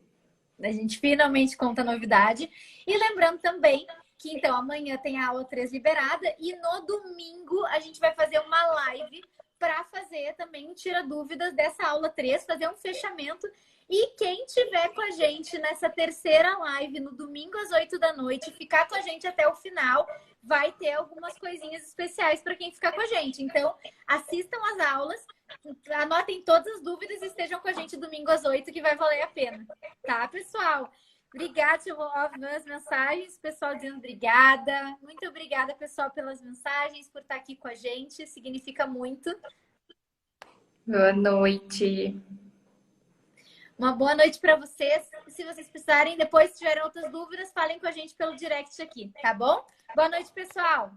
A gente finalmente conta a novidade. E lembrando também que, então, amanhã tem a aula 3 liberada e no domingo a gente vai fazer uma live para fazer também um tira dúvidas dessa aula 3, fazer um fechamento. E quem tiver com a gente nessa terceira live no domingo às 8 da noite, ficar com a gente até o final, vai ter algumas coisinhas especiais para quem ficar com a gente. Então, assistam as aulas, anotem todas as dúvidas e estejam com a gente domingo às 8, que vai valer a pena. Tá, pessoal? Obrigada, eu vou ver as mensagens. Pessoal dizendo obrigada. Muito obrigada, pessoal, pelas mensagens, por estar aqui com a gente. Significa muito. Boa noite. Uma boa noite para vocês. Se vocês precisarem, depois, se tiverem outras dúvidas, falem com a gente pelo direct aqui, tá bom? Boa noite, pessoal.